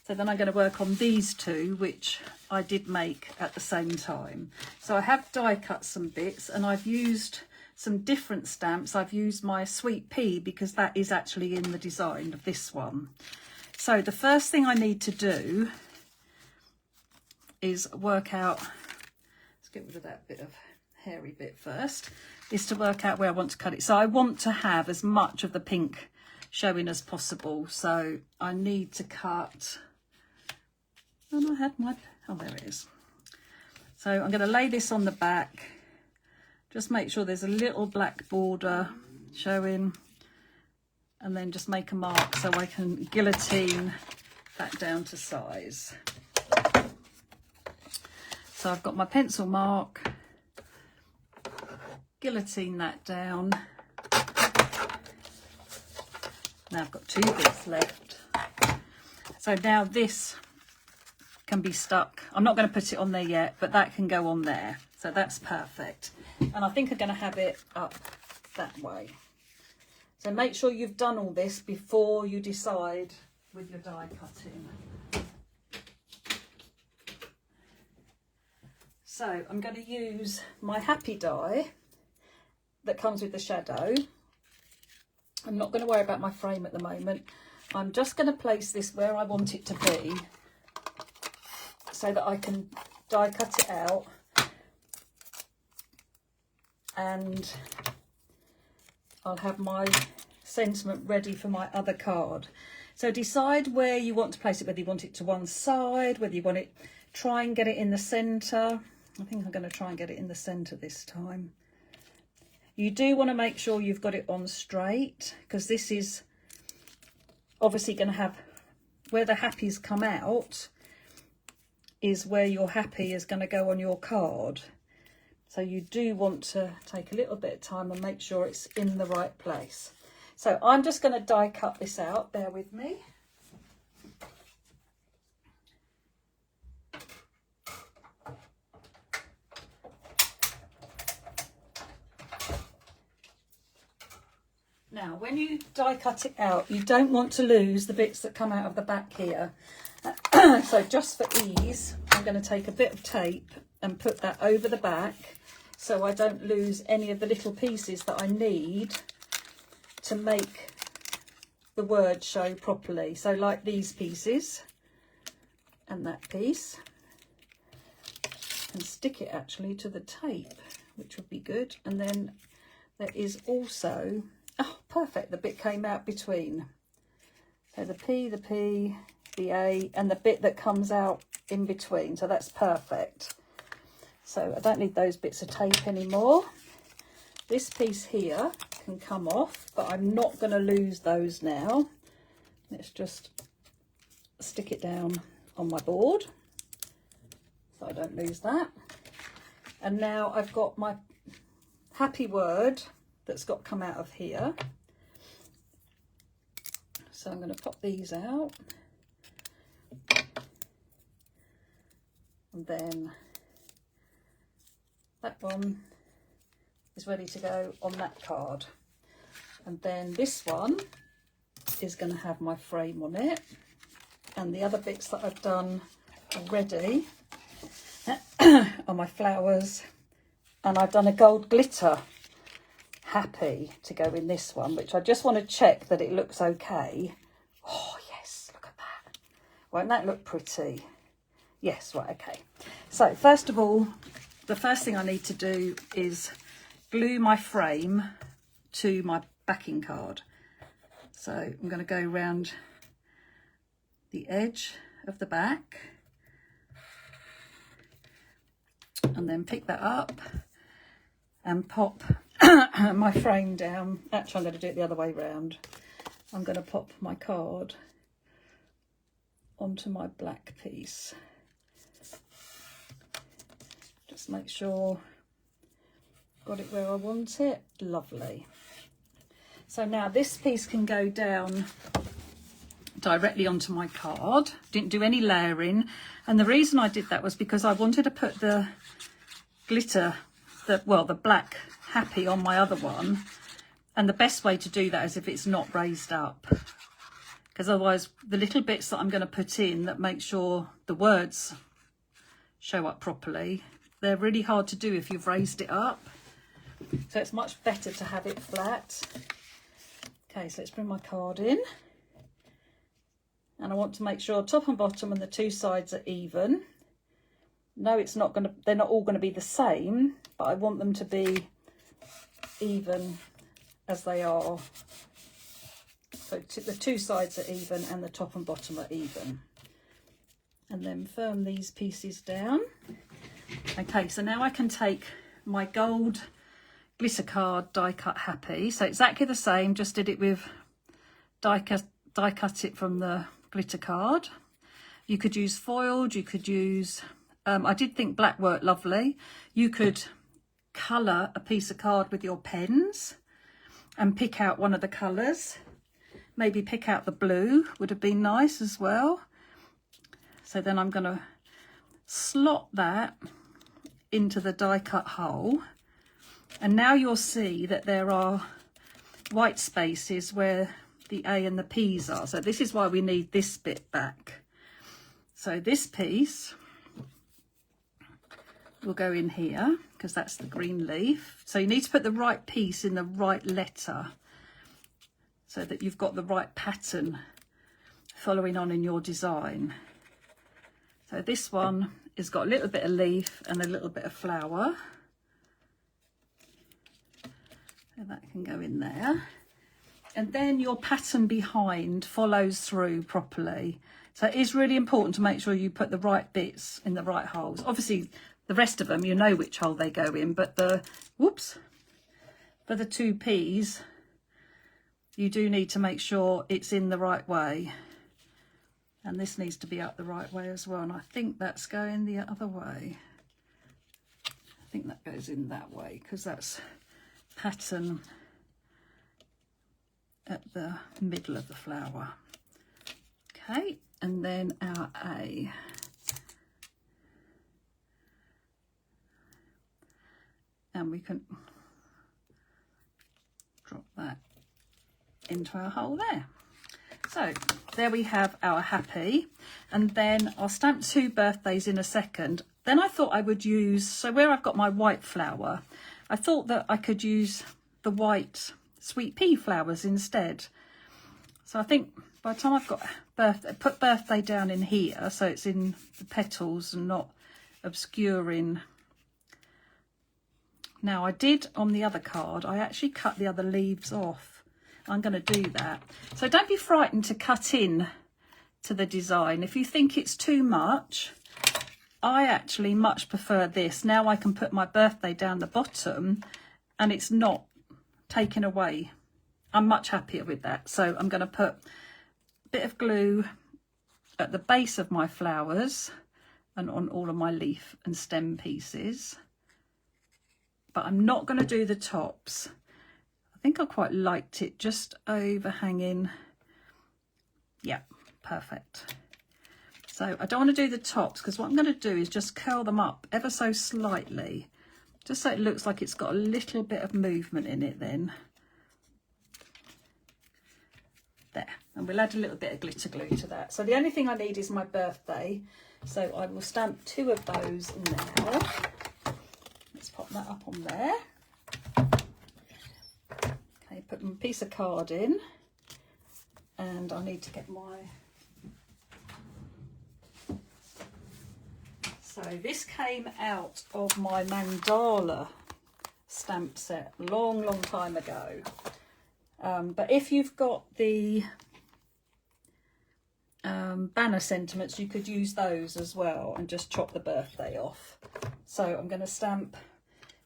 So then I'm going to work on these 2, which I did make at the same time. So I have die cut some bits and I've used some different stamps. I've used my Sweet Pea because that is actually in the design of this one. So the first thing I need to do is work out, let's get rid of that bit of hairy bit first, is to work out where I want to cut it. So I want to have as much of the pink showing as possible. So I need to cut, and I had my, oh there it is. So I'm going to lay this on the back, just make sure there's a little black border showing, and then just make a mark so I can guillotine that down to size. So I've got my pencil mark, guillotine that down. Now I've got 2 bits left. So now this can be stuck. I'm not going to put it on there yet, but that can go on there. So that's perfect. And I think I'm going to have it up that way. So make sure you've done all this before you decide with your die cutting. So I'm going to use my happy die that comes with the shadow. I'm not going to worry about my frame at the moment. I'm just going to place this where I want it to be so that I can die cut it out, and I'll have my sentiment ready for my other card. So decide where you want to place it, whether you want it to one side, whether you want it, try and get it in the centre. I think I'm going to try and get it in the centre this time. You do want to make sure you've got it on straight, because this is obviously going to have, where the happies come out is where your happy is going to go on your card. So you do want to take a little bit of time and make sure it's in the right place. So I'm just going to die cut this out, bear with me. Now, when you die cut it out, you don't want to lose the bits that come out of the back here. So just for ease, I'm going to take a bit of tape and put that over the back so I don't lose any of the little pieces that I need to make the word show properly. So like these pieces and that piece, and stick it actually to the tape, which would be good. And then there is also, oh perfect, the bit came out between. So the P, the A, and the bit that comes out in between. So that's perfect. So I don't need those bits of tape anymore. This piece here can come off, but I'm not going to lose those now. Let's just stick it down on my board so I don't lose that. And now I've got my happy word that's got come out of here. So I'm going to pop these out. And then that one is ready to go on that card. And then this one is going to have my frame on it. And the other bits that I've done already are my flowers. And I've done a gold glitter happy to go in this one, which I just want to check that it looks okay. Oh yes, look at that. Won't that look pretty? Yes, right, okay. So first of all, the first thing I need to do is glue my frame to my backing card. So I'm going to go around the edge of the back and then pick that up and pop my frame down. Actually, I'm going to do it the other way round. I'm going to pop my card onto my black piece. Just make sure got it where I want it. Lovely. So now this piece can go down directly onto my card. Didn't do any layering, and the reason I did that was because I wanted to put the glitter, the black happy on my other one, and the best way to do that is if it's not raised up, because otherwise the little bits that I'm going to put in that make sure the words show up properly, they're really hard to do if you've raised it up. So it's much better to have it flat. Okay, so let's bring my card in. And I want to make sure top and bottom and the two sides are even. No, it's not going to, they're not all going to be the same, but I want them to be even as they are. So the two sides are even and the top and bottom are even. And then firm these pieces down. Okay, so now I can take my gold glitter card die cut happy. So exactly the same, just did it with die cut it from the glitter card. You could use foiled, you could use, I did think black worked lovely. You could colour a piece of card with your pens and pick out one of the colours. Maybe pick out the blue, would have been nice as well. So then I'm going to slot that into the die cut hole. And now you'll see that there are white spaces where the A and the P's are. So this is why we need this bit back. So this piece will go in here because that's the green leaf. So you need to put the right piece in the right letter so that you've got the right pattern following on in your design. So this one has got a little bit of leaf and a little bit of flower. So that can go in there. And then your pattern behind follows through properly. So it is really important to make sure you put the right bits in the right holes. Obviously, the rest of them, you know which hole they go in, but for the two P's, you do need to make sure it's in the right way. And this needs to be up the right way as well. And I think that's going the other way. I think that goes in that way because that's pattern at the middle of the flower. Okay, and then our A. And we can drop that into our hole there. So there we have our happy, and then I'll stamp 2 birthdays in a second. Then I thought I would use, so where I've got my white flower, I thought that I could use the white sweet pea flowers instead. So I think by the time I've got put birthday down in here so it's in the petals and not obscuring. Now I did on the other card, I actually cut the other leaves off. I'm going to do that. So don't be frightened to cut in to the design. If you think it's too much, I actually much prefer this. Now I can put my birthday down the bottom and it's not taken away. I'm much happier with that. So I'm going to put a bit of glue at the base of my flowers and on all of my leaf and stem pieces. But I'm not going to do the tops. I think I quite liked it just overhanging. Yeah, perfect. So I don't want to do the tops because what I'm going to do is just curl them up ever so slightly, just so it looks like it's got a little bit of movement in it then. There, and we'll add a little bit of glitter glue to that. So the only thing I need is my birthday. So I will stamp 2 of those now. Let's pop that up on there. Okay, put my piece of card in, and I need to get my... So this came out of my mandala stamp set long time ago. But if you've got the banner sentiments, you could use those as well and just chop the birthday off. So I'm going to stamp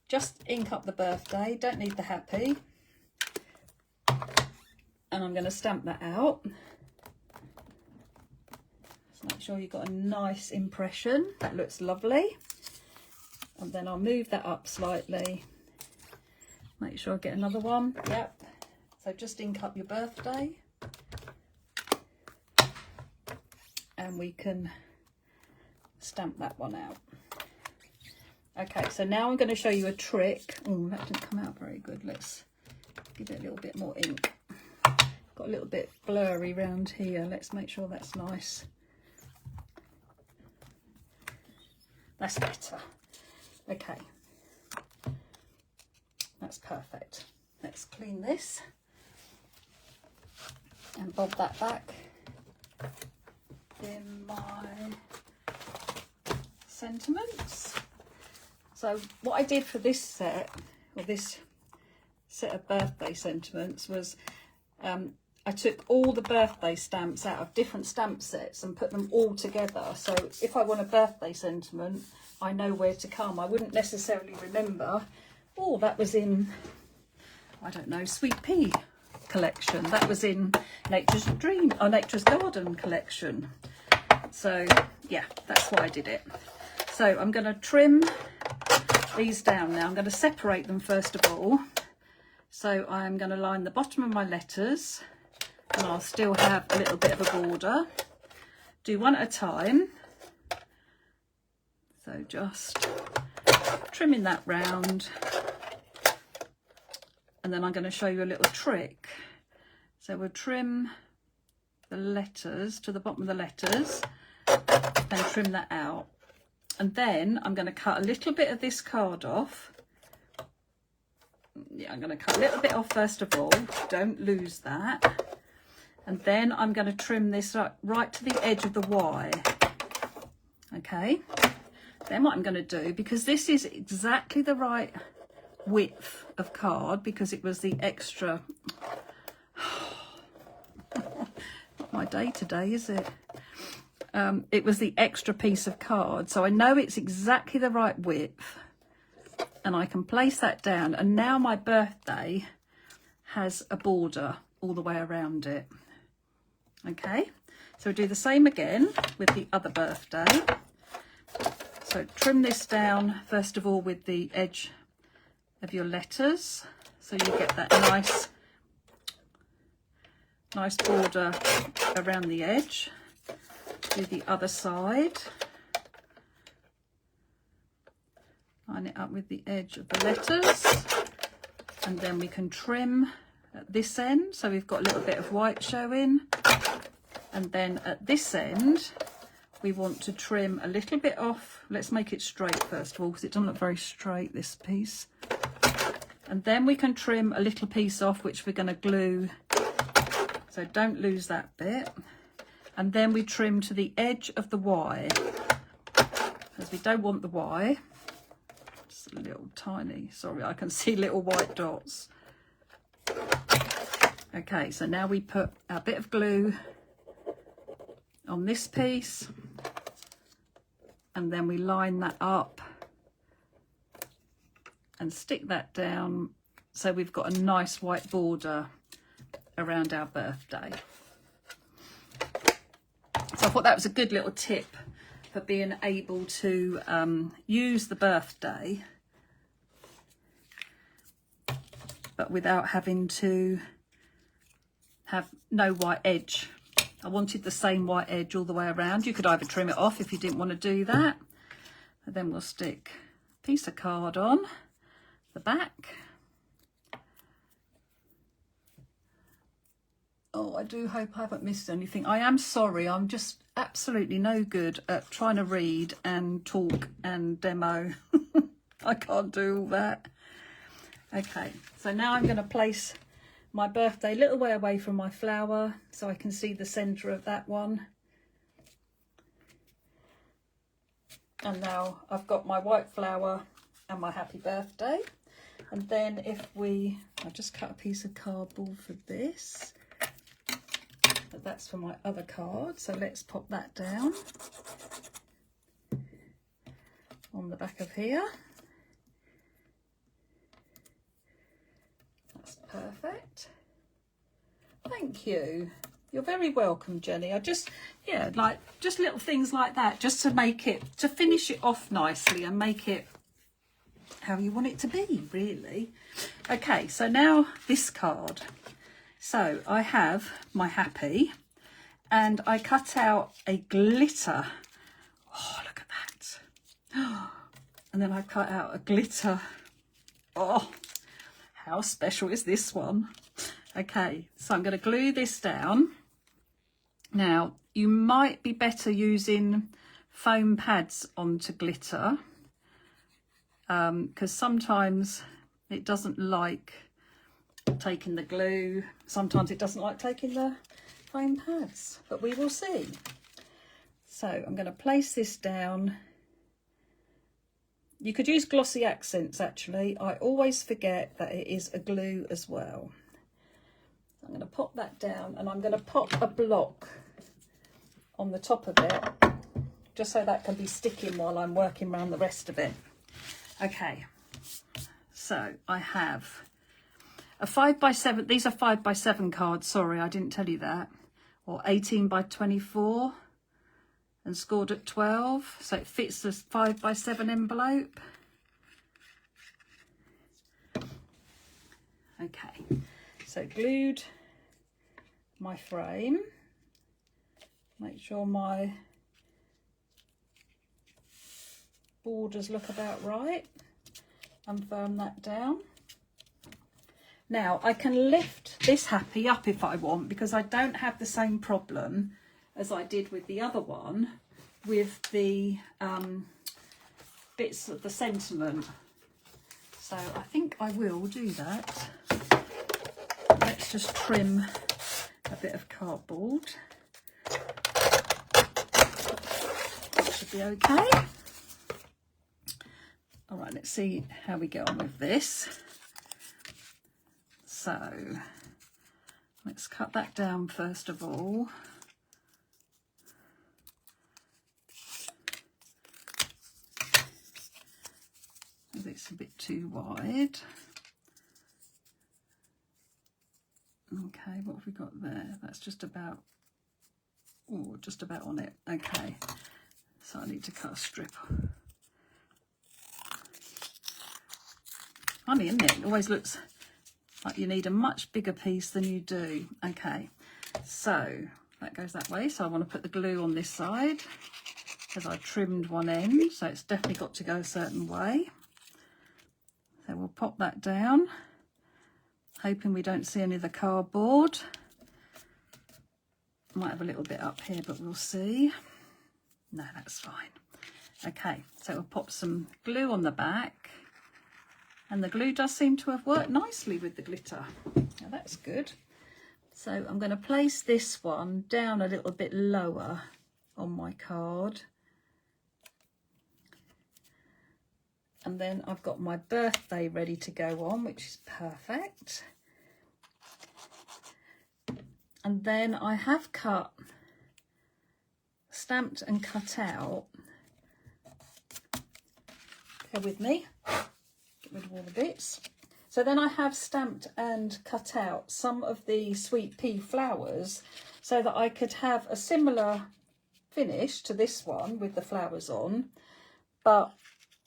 just ink up the birthday, don't need the happy. And I'm going to stamp that out. So make sure you've got a nice impression. That looks lovely. And then I'll move that up slightly. Make sure I get another one. Yep. So just ink up your birthday. And we can stamp that one out. Okay, so now I'm going to show you a trick. Oh, that didn't come out very good. Let's give it a little bit more ink. Got a little bit blurry around here. Let's make sure that's nice. That's better. Okay. That's perfect. Let's clean this and bob that back in my sentiments. So what I did for this set, or this set of birthday sentiments, was I took all the birthday stamps out of different stamp sets and put them all together. So if I want a birthday sentiment, I know where to come. I wouldn't necessarily remember, oh, that was in, I don't know, Sweet Pea collection. That was in Nature's Dream, or Nature's Garden collection. So yeah, that's why I did it. So I'm going to trim these down now. I'm going to separate them first of all. So I'm going to line the bottom of my letters, and I'll still have a little bit of a border. Do one at a time. So just trimming that round. And then I'm going to show you a little trick. So we'll trim the letters to the bottom of the letters and trim that out. And then I'm going to cut a little bit of this card off. Yeah, I'm going to cut a little bit off first of all. Don't lose that. And then I'm going to trim this right to the edge of the Y. Okay. Then what I'm going to do, because this is exactly the right width of card, because it was the extra, not my day today, is it? It was the extra piece of card, so I know it's exactly the right width, and I can place that down, and now my birthday has a border all the way around it. Okay, so we'll do the same again with the other birthday. So trim this down first of all with the edge of your letters, so you get that nice border around the edge. Do the other side, line it up with the edge of the letters, and then we can trim at this end, so we've got a little bit of white showing. And then at this end we want to trim a little bit off. Let's make it straight first of all, because it doesn't look very straight, this piece. And then we can trim a little piece off, which we're going to glue, so don't lose that bit. And then we trim to the edge of the Y, because we don't want the Y. Just a little tiny, sorry, I can see little white dots. Okay, so now we put our bit of glue on this piece, and then we line that up and stick that down, so we've got a nice white border around our birthday. So I thought that was a good little tip for being able to use the birthday, but without having to have no white edge. I wanted the same white edge all the way around. You could either trim it off if you didn't want to do that. And then we'll stick a piece of card on the back. Oh, I do hope I haven't missed anything. I am sorry, I'm just absolutely no good at trying to read and talk and demo. I can't do all that. Okay, so now I'm going to place my birthday a little way away from my flower, so I can see the centre of that one. And now I've got my white flower and my happy birthday. And then I'll just cut a piece of cardboard for this. But that's for my other card, so let's pop that down on the back of here. perfect. Thank you. You're very welcome, Jenny. I just, yeah, like just little things like that, just to make it, to finish it off nicely and make it how you want it to be, really. Okay, so now this card. So I have my happy, and I cut out a glitter. Oh, look at that. And then I cut out a glitter. Oh, how special is this one? Okay, so I'm going to glue this down. Now, you might be better using foam pads onto glitter, because sometimes it doesn't like taking the glue. Sometimes it doesn't like taking the foam pads, but we will see. So I'm going to place this down. You could use glossy accents, actually. I always forget that it is a glue as well. I'm going to pop that down, and I'm going to pop a block on the top of it, just so that can be sticking while I'm working around the rest of it. Okay, so I have a 5x7, these are 5x7 cards, sorry, I didn't tell you that, or 18x24, and scored at 12, so it fits the 5x7 envelope. Okay, so glued my frame, make sure my borders look about right, and firm that down. Now I can lift this happy up if I want, because I don't have the same problem as I did with the other one with the bits of the sentiment. So I think I will do that. Let's just trim a bit of cardboard. That should be okay. All right, let's see how we get on with this. So let's cut that down first of all. It's a bit too wide. Okay, what have we got there? That's just about, oh, just about on it. Okay, so I need to cut a strip. Funny, isn't it? It always looks like you need a much bigger piece than you do. Okay, so that goes that way. So I want to put the glue on this side, because I trimmed one end, so it's definitely got to go a certain way. So we'll pop that down, hoping we don't see any of the cardboard. Might have a little bit up here, but we'll see. No, that's fine. Okay, so we'll pop some glue on the back. And the glue does seem to have worked nicely with the glitter. Now that's good. So I'm going to place this one down a little bit lower on my card. And then I've got my birthday ready to go on, which is perfect. And then I have cut, stamped and cut out. Bear with me. Get rid of all the bits. So then I have stamped and cut out some of the sweet pea flowers so that I could have a similar finish to this one with the flowers on, but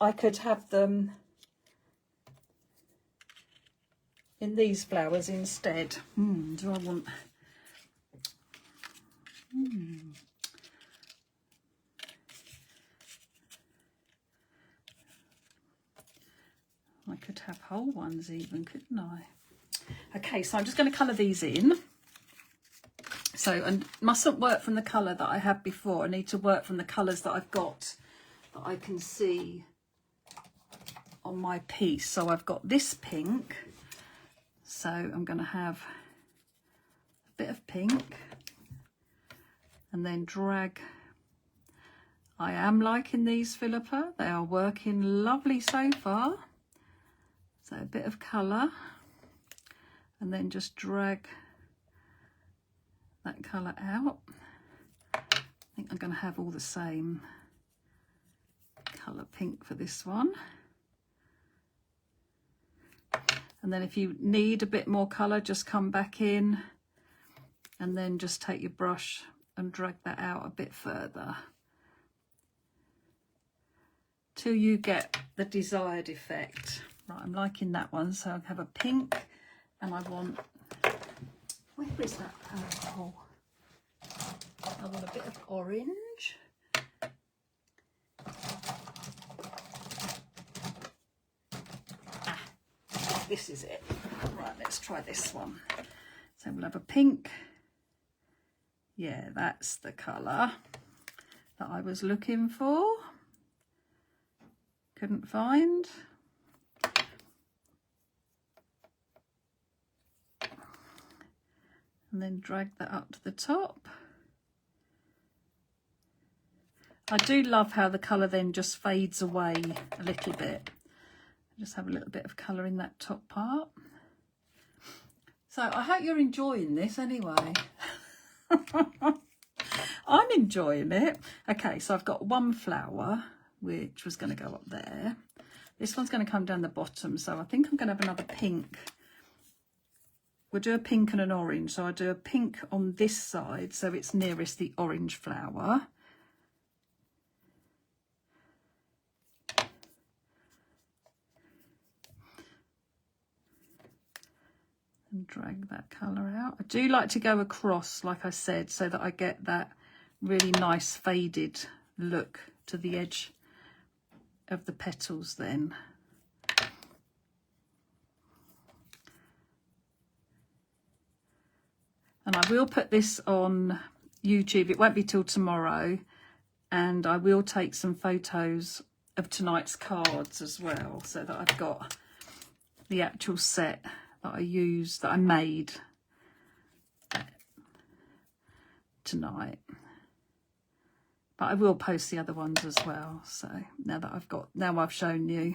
I could have them in these flowers instead. Do I want... I could have whole ones even, couldn't I? Okay, so I'm just going to colour these in. So, and mustn't work from the colour that I had before. I need to work from the colours that I've got that I can see on my piece. So I've got this pink. So I'm going to have a bit of pink and then drag. I am liking these, Philippa. They are working lovely so far. So a bit of colour and then just drag that colour out. I think I'm going to have all the same colour pink for this one. And then if you need a bit more colour, just come back in and then just take your brush and drag that out a bit further till you get the desired effect. Right, I'm liking that one, so I have a pink and I want, where is that purple? I want a bit of orange. This is it. Right, let's try this one. So we'll have a pink. Yeah, that's the colour that I was looking for. Couldn't find. And then drag that up to the top. I do love how the colour then just fades away a little bit. Just have a little bit of colour in that top part. So I hope you're enjoying this anyway. I'm enjoying it. Okay, so I've got one flower, which was going to go up there. This one's going to come down the bottom, so I think I'm going to have another pink. We'll do a pink and an orange. So I do a pink on this side, so it's nearest the orange flower. And drag that colour out. I do like to go across, like I said, so that I get that really nice faded look to the edge of the petals then. And I will put this on YouTube. It won't be till tomorrow. And I will take some photos of tonight's cards as well, so that I've got the actual set that I used, that I made tonight. But I will post the other ones as well. So now I've shown you.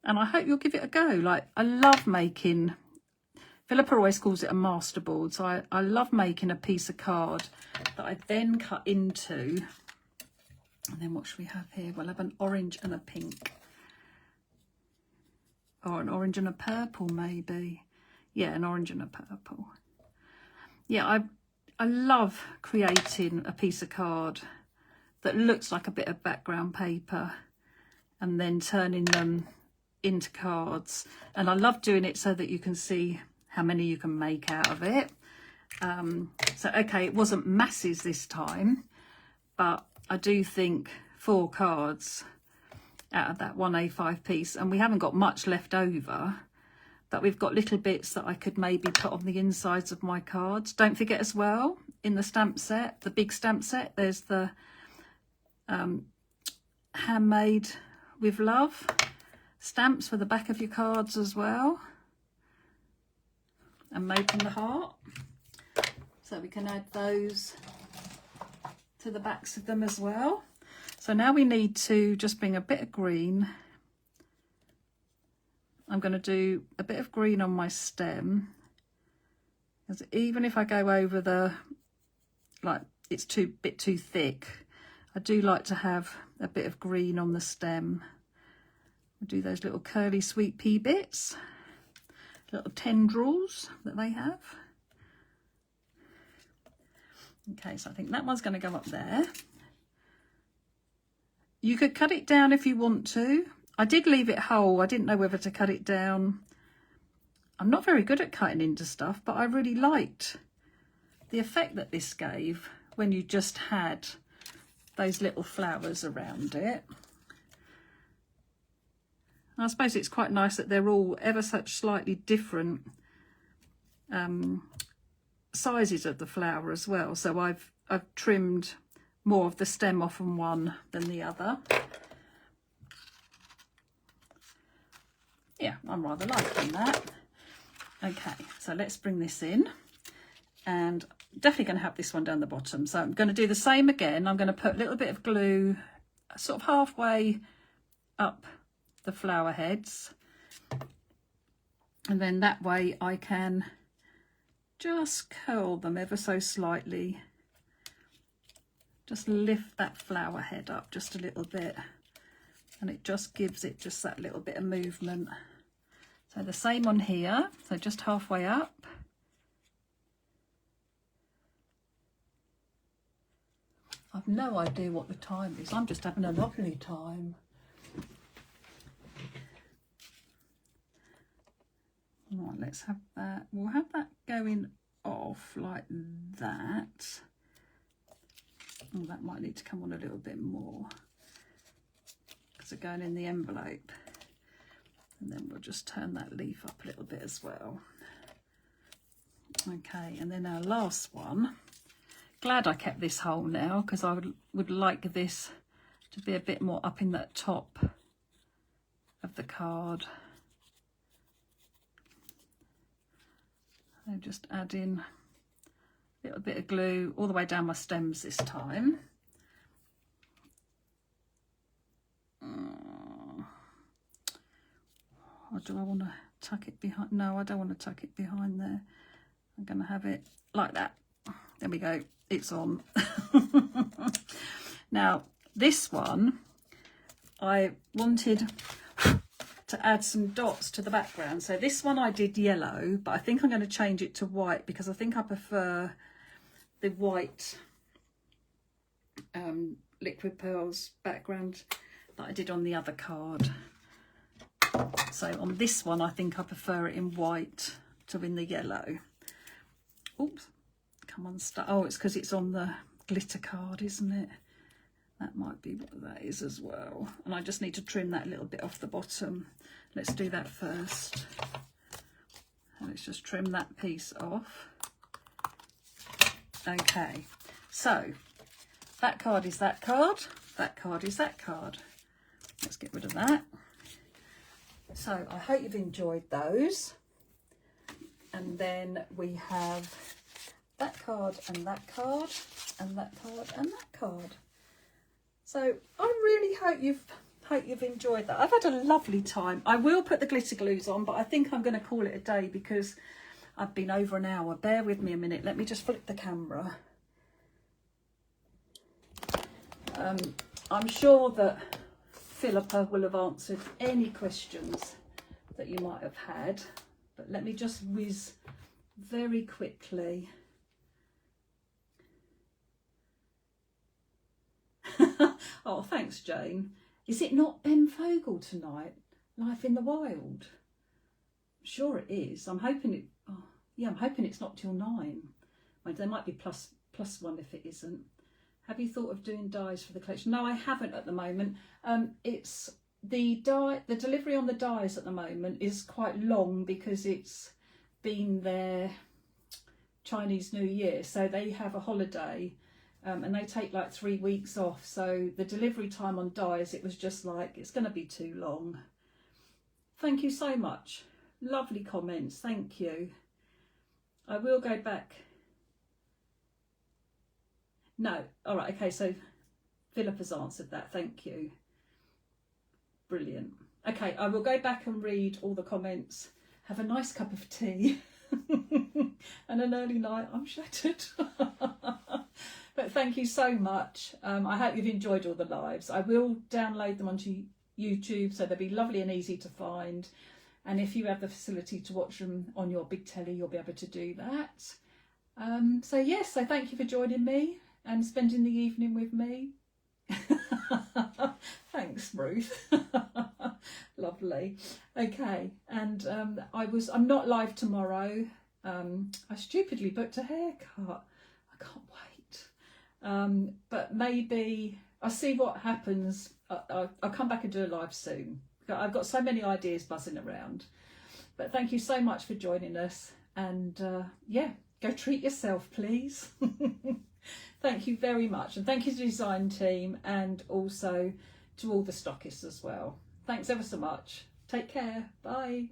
And I hope you'll give it a go. Like, I love making, Philippa always calls it a masterboard. So I love making a piece of card that I then cut into. And then what should we have here? We'll have an orange and a pink. Or an orange and a purple, maybe. Yeah, an orange and a purple. Yeah, I love creating a piece of card that looks like a bit of background paper and then turning them into cards. And I love doing it so that you can see how many you can make out of it. So, okay, it wasn't masses this time, but I do think 4 cards out of that 1A5 piece, and we haven't got much left over, but we've got little bits that I could maybe put on the insides of my cards. Don't forget as well, in the stamp set, the big stamp set, there's the handmade with love stamps for the back of your cards as well, and made from the heart, so we can add those to the backs of them as well. So now we need to just bring a bit of green. I'm going to do a bit of green on my stem, because even if I go over the, like, it's bit too thick, I do like to have a bit of green on the stem. We'll do those little curly sweet pea bits, little tendrils that they have. Okay, so I think that one's going to go up there. You could cut it down if you want to. I did leave it whole. I didn't know whether to cut it down. I'm not very good at cutting into stuff, but I really liked the effect that this gave when you just had those little flowers around it. I suppose it's quite nice that they're all ever such slightly different sizes of the flower as well. So I've trimmed more of the stem off on one than the other. Yeah, I'm rather liking that. Okay, so let's bring this in, and definitely going to have this one down the bottom. So I'm going to do the same again. I'm going to put a little bit of glue sort of halfway up the flower heads, and then that way I can just curl them ever so slightly. Just lift that flower head up just a little bit, and it just gives it just that little bit of movement. So the same on here, so just halfway up. I've no idea what the time is. I'm just having a lovely time. Right, let's have that. We'll have that going off like that. Oh, that might need to come on a little bit more because they're going in the envelope. And then we'll just turn that leaf up a little bit as well. Okay, and then our last one. Glad I kept this hole now because I would like this to be a bit more up in that top of the card. So just add in a little bit of glue all the way down my stems this time. Or do I want to tuck it behind? No, I don't want to tuck it behind there. I'm going to have it like that. There we go. It's on. Now, this one, I wanted to add some dots to the background. So this one I did yellow, but I think I'm going to change it to white because I think I prefer the white liquid pearls background that I did on the other card. So on this one, I think I prefer it in white to in the yellow. Oops, come on, oh, it's because it's on the glitter card, isn't it? That might be what that is as well. And I just need to trim that a little bit off the bottom. Let's do that first. And let's just trim that piece off. Okay, so that card is that card. That card is that card. Let's get rid of that. So I hope you've enjoyed those. And then we have that card and that card and that card and that card. So I really hope you've enjoyed that. I've had a lovely time. I will put the glitter glues on, but I think I'm going to call it a day because I've been over an hour. Bear with me a minute. Let me just flip the camera. I'm sure that Philippa will have answered any questions that you might have had, but let me just whiz very quickly. Oh, thanks, Jane. Is it not Ben Fogle tonight? Life in the Wild? Sure it is. I'm hoping it. Oh, yeah, I'm hoping it's not till 9. Well, there might be plus one if it isn't. Have you thought of doing dies for the collection? No, I haven't at the moment. It's the delivery on the dies at the moment is quite long because it's been their Chinese New Year, so they have a holiday. And they take like 3 weeks off. So the delivery time on dies, it was just like, it's going to be too long. Thank you so much. Lovely comments. Thank you. I will go back. No. All right. Okay. So Philip has answered that. Thank you. Brilliant. Okay. I will go back and read all the comments. Have a nice cup of tea and an early night. I'm shattered. But thank you so much. I hope you've enjoyed all the lives. I will download them onto YouTube, so they'll be lovely and easy to find. And if you have the facility to watch them on your big telly, you'll be able to do that. So yes, so thank you for joining me and spending the evening with me. Thanks, Ruth. Lovely. Okay, and I'm not live tomorrow. I stupidly booked a haircut. I can't wait. But maybe I'll see what happens. I'll come back and do a live soon. I've got so many ideas buzzing around. But thank you so much for joining us. And yeah, go treat yourself, please. Thank you very much. And thank you to the design team and also to all the stockists as well. Thanks ever so much. Take care. Bye.